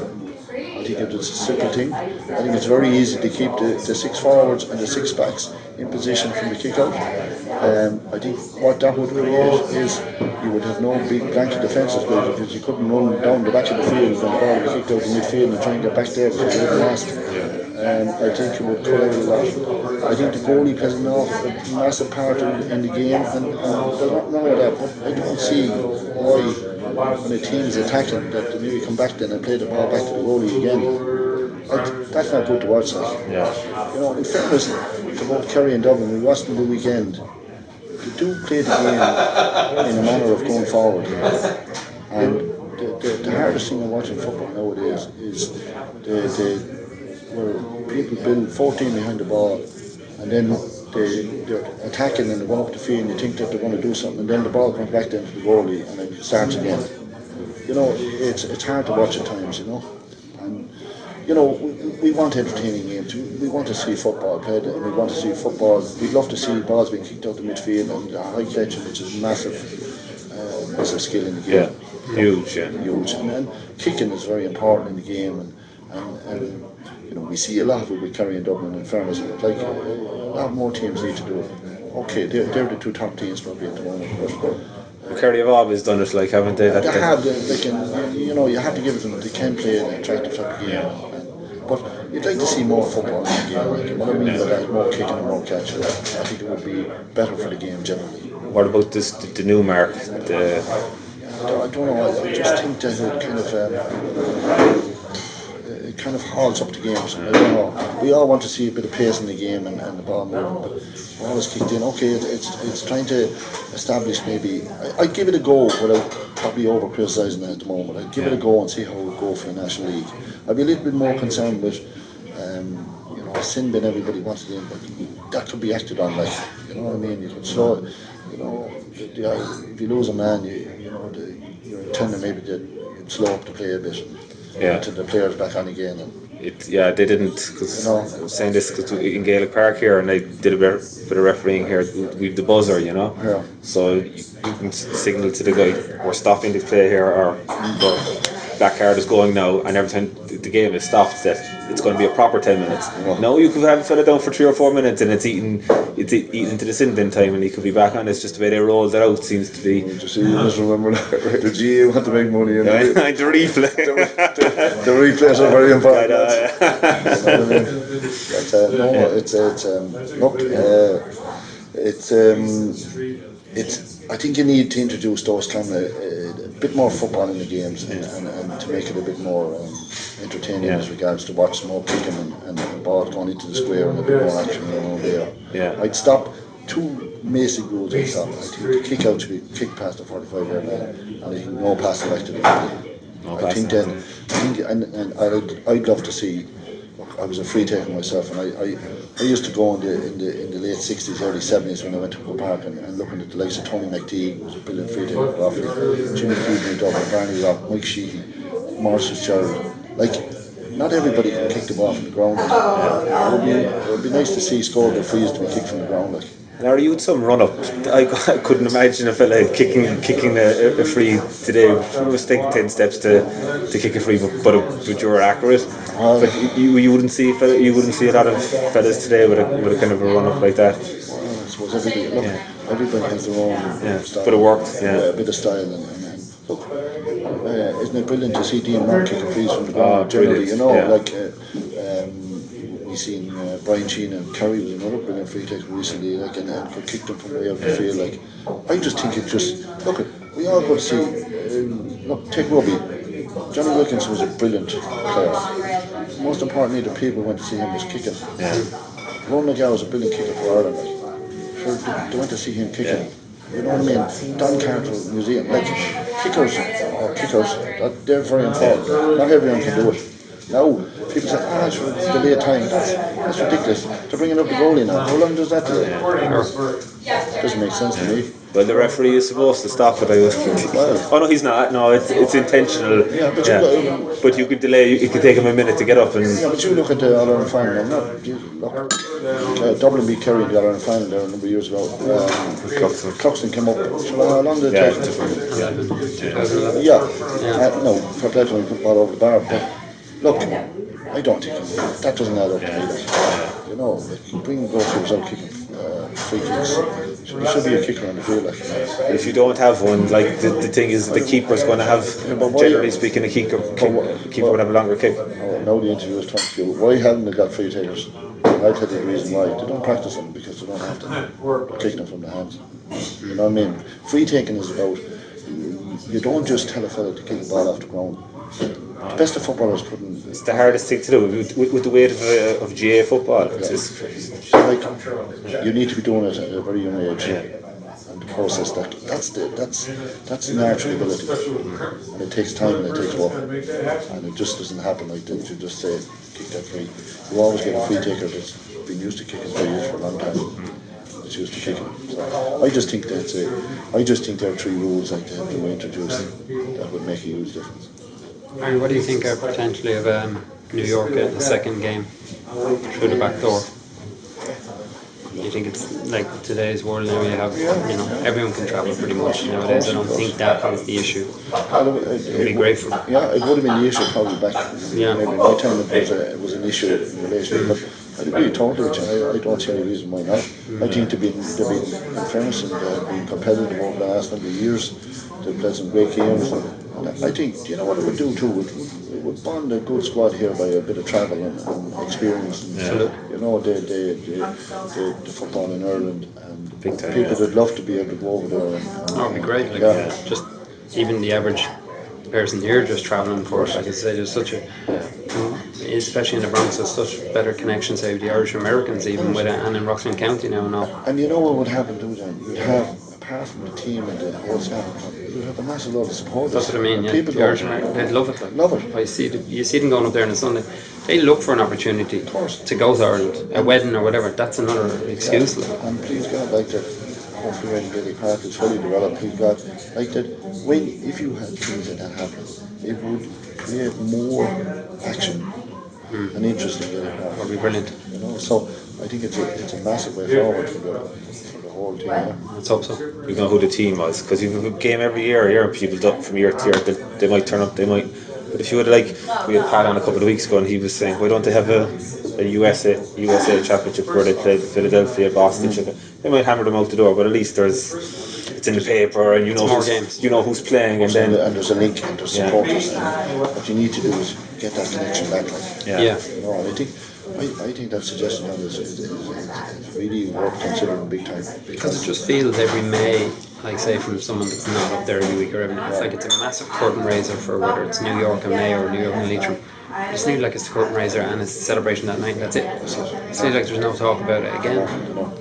I think it's a simple thing. I think it's very easy to keep the 6 forwards and the 6 backs in position from the kick out. I think what that would create is you would have no big blanket defences because you couldn't run down the back of the field when the ball was kicked out in midfield and try and get back there because you wouldn't last. I think it would cut out a lot. I think the goalie plays a massive part in the game, and there's nothing wrong with that, but I don't see why when a team is attacking that they maybe come back then and play the ball back to the goalie again. That's not good to watch. You know, in fairness to both Kerry and Dublin, we watched them the weekend. They do play the game in a manner of going forward, and the hardest thing in watching football nowadays is where people build 14 behind the ball, and then they're attacking and they're going up the field and you think that they're going to do something, and then the ball comes back down to the goalie and it starts again. You know, it's hard to watch at times, you know. And you know, we want entertaining games. We want to see football played, and we want to see football. We'd love to see balls being kicked out the midfield and high catching, which is massive skill in the game. yeah, huge. And kicking is very important in the game, and you know, we see a lot of it with Kerry and Dublin. In fairness, like a lot more teams need to do it. Okay, they're the 2 top teams probably at the moment, but Kerry have always done it, like, haven't they? they have. They can, you know, you have to give them. They can play an attractive type of game. But you'd like to see more football in the game. Like, what I mean by that, more kicking and more catching. I think it would be better for the game generally. What about the new mark? I don't know. I just think that it kind of halts up the games. I don't know. We all want to see a bit of pace in the game and the ball moving, but ball is kicked in. Okay, it's trying to establish maybe. I'd give it a go without probably over criticising it at the moment. I'd give it a go and see how it would go for the National League. I'd be a little bit more concerned with, you know, a sin bin everybody wants it in, but that could be acted on. Like, you know what I mean? You could slow it. You know, if you lose a man, you're intending maybe to slow up the play a bit. To the players back on again. They didn't. Cause I was saying this because in Gaelic Park here, and I did a bit of refereeing here. We've the buzzer, you know. Yeah. So you can signal to the guy, we're stopping the play here, or that card is going now, and every time the game is stopped, that it's going to be a proper 10 minutes. Yeah. No, you could have a fella down for 3 or 4 minutes, and it's eaten into the sin bin time, and he could be back on. It's just the way they roll it out seems to be. Just remember that the GA want to make money in the replay. The replays are very important. I think you need to introduce those kind of a bit more football in the games and to make it a bit more entertaining as regards to watch more kicking and the ball going into the square and a bit more action around there. Yeah. I'd stop 2 basic rules. I think the kick out should be kicked past the 45-yard line, and I think no passing back to the goalie. I'd love to see. I was a free taker myself, and I used to go in the late 60s, early 70s when I went to Croke Park and looking at the likes of Tony McTeague, who was a brilliant free taker for Offaly, Jimmy Keegan, Dublin, Barney Rock, Mike Sheehy, Maurice Fitzgerald. Like, not everybody can kick the ball from the ground. It would be nice to see score the frees to be kicked from the ground. Like. Larry, you had some run up. I couldn't imagine a fella kicking a free today. It was taking 10 steps to kick a free, but you were accurate. But you wouldn't see a lot of fellas today with a kind of a run up like that. Well, I suppose everybody has their own style. But it worked. A bit of style, and look, isn't it brilliant to see Dean Mark kicking frees from the ground generally, you know, like we seen Brian Sheen and Kerry was another brilliant free taker recently, like, and could kick them from way out the field. Like, I just think it just, look, we all got to see, look, take rugby. Johnny Wilkinson was a brilliant player. Most importantly, the people went to see him was kicking. Ron McGowan was a brilliant kicker for Ireland. Like. Sure, they went to see him kicking. You know what I mean? Don Carter Museum, like kickers, they're very important. Not everyone can do it. Now, people say, it's delayed time. That's ridiculous. They're bringing up the goalie now. How long does that delay? Doesn't make sense to me. Well, the referee is supposed to stop it. Oh no, he's not. No, it's intentional. But you could delay. It could take him a minute to get up and. Yeah, but you look at the All-Ireland final. Dublin beat Kerry in the All-Ireland final there a number of years ago. Cluxton came up. How long did it take? No, fair play to him, put the ball over the bar. But look, I don't think that doesn't add up either. You know, like, bring goalkeepers out kicking free kicks. You should be a kicker on the field. Like. If you don't have one, like the thing is, the keeper's going to have, generally speaking, a keeper would have a longer kick. Now the interview is trying to do, why haven't they got free takers? I tell you the reason why. They don't practice them because they don't have to. They're kicking them from the hands. You know what I mean? Free taking is about, you don't just tell a fella to kick the ball off the ground. The best of footballers couldn't. It's the hardest thing to do with the weight of GA football. You need to be doing it at a very young age, and the process that's an natural ability, and it takes time and it takes work, and it just doesn't happen like that. You just say kick that free. You always get a free taker that's been used to kicking frees for a long time. It's used to kicking. So I just think there are 3 rules like that we introduced that would make a huge difference. And what do you think potentially of New York getting the second game through the back door? Do you think it's like today's world now? You have, everyone can travel pretty much nowadays. I don't think that was the issue. It would be great for. Yeah, it would have been the issue probably back. Maybe in my time it was an issue in relation, but I agree totally with you. I don't see any reason why not. I think they've been in fairness and been competitive over the last number of years. They've played some great games. I think, you know what it would do too? It would bond a good squad here by a bit of travel and experience. And, you know, the football in Ireland and big time, people would love to be able to go over there. That would be great. Like, just even the average person here just travelling for it. Like I say, there's such a, especially in the Bronx, there's such better connections out with the Irish Americans even with it, and in Roxland County now and all. And you know what would happen too then? You'd have, apart from the team and the whole staff, you'd have a massive lot of supporters. That's what I mean, yeah. People the Irish Americans, they'd love it. Like. Love it. You see them going up there on a Sunday. They look for an opportunity to go to Ireland, a wedding or whatever. That's another excuse. Yeah. And please God, like that, hopefully when Billy Park is fully developed, please God, like that, if you had things like that happen, it would create more action and interest in Billy Park. That would be brilliant. You know, so I think it's a massive way forward for the whole team. Yeah. Let's hope so. You know who the team was, because you have a game every year, and people from year to year, they might turn up, they might. But if you would we had Pat on a couple of weeks ago, and he was saying, why don't they have a USA championship where they played Philadelphia, Boston, Chicago? They might hammer them out the door, but at least it's in the paper, and you know who's playing, and there's a link and there's supporters. And what you need to do is get that connection back. Like, you know, and I think that suggestion is really worth considering big time. Because it just feels every May, like say from someone that's not up there every week or every night, it's like it's a massive curtain raiser for whether it's New York and May or New York and Leitrim. I just need like it's a curtain raiser and it's a celebration that night and that's it. It seems like there's no talk about it again.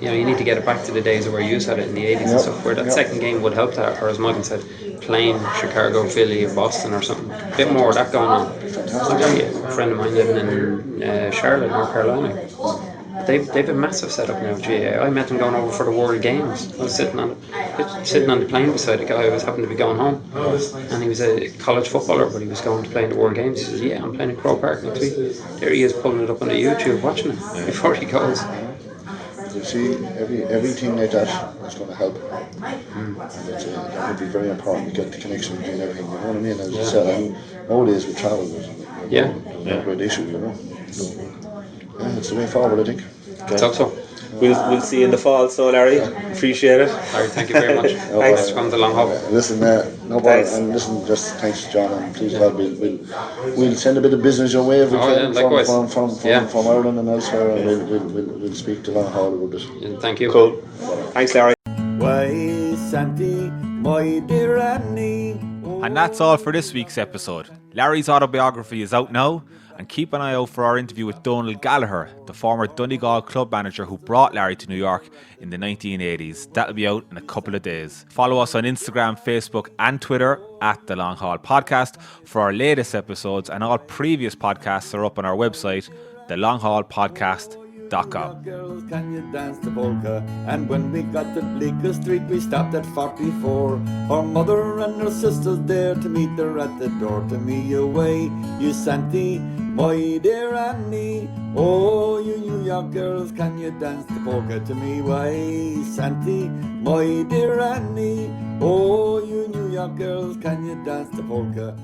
You know, you need to get it back to the days where you used had it in the 80s and stuff, where that second game would help that, or as Michael said, playing Chicago, Philly or Boston or something. A bit more of that going on. A friend of mine living in Charlotte, North Carolina. They've a massive setup now, GA. I met them going over for the World Games. I was sitting on the plane beside a guy who was happened to be going home, and he was a college footballer, but he was going to play in the World Games. He says, "Yeah, I'm playing in Croke Park next week." There he is, pulling it up on the YouTube, watching it before he goes. You see, everything like that is going to help, and that would be very important to get the connection between everything. You know what I mean? As you said, nowadays with travel, there's no great issue. You know. So, it's the way forward, I think. So. We'll see you in the fall, so Larry, appreciate it. Larry, thank you very much. Thanks. It's come the long haul. Listen, No bother. And listen, just thanks, John, and please God, we'll send a bit of business your way if we can from Ireland and elsewhere, and we'll speak to Long Hall about it. Yeah, thank you. Cool. Thanks, Larry. Why, Santi, my dear Annie. And that's all for this week's episode. Larry's autobiography is out now, and keep an eye out for our interview with Donald Gallagher, the former Donegal club manager who brought Larry to New York in the 1980s. That'll be out in a couple of days. Follow us on Instagram, Facebook and Twitter at The Long Haul Podcast for our latest episodes, and all previous podcasts are up on our website, thelonghaulpodcast.com. Girls, can you dance the polka? And when we got to Bleecker Street, we stopped at 44. Her mother and her sisters there to meet her at the door. To me away, you Santi, my dear Annie. Oh, you New York girls, can you dance the polka? To me, why, Santi, my dear Annie. Oh, you New York girls, can you dance the polka?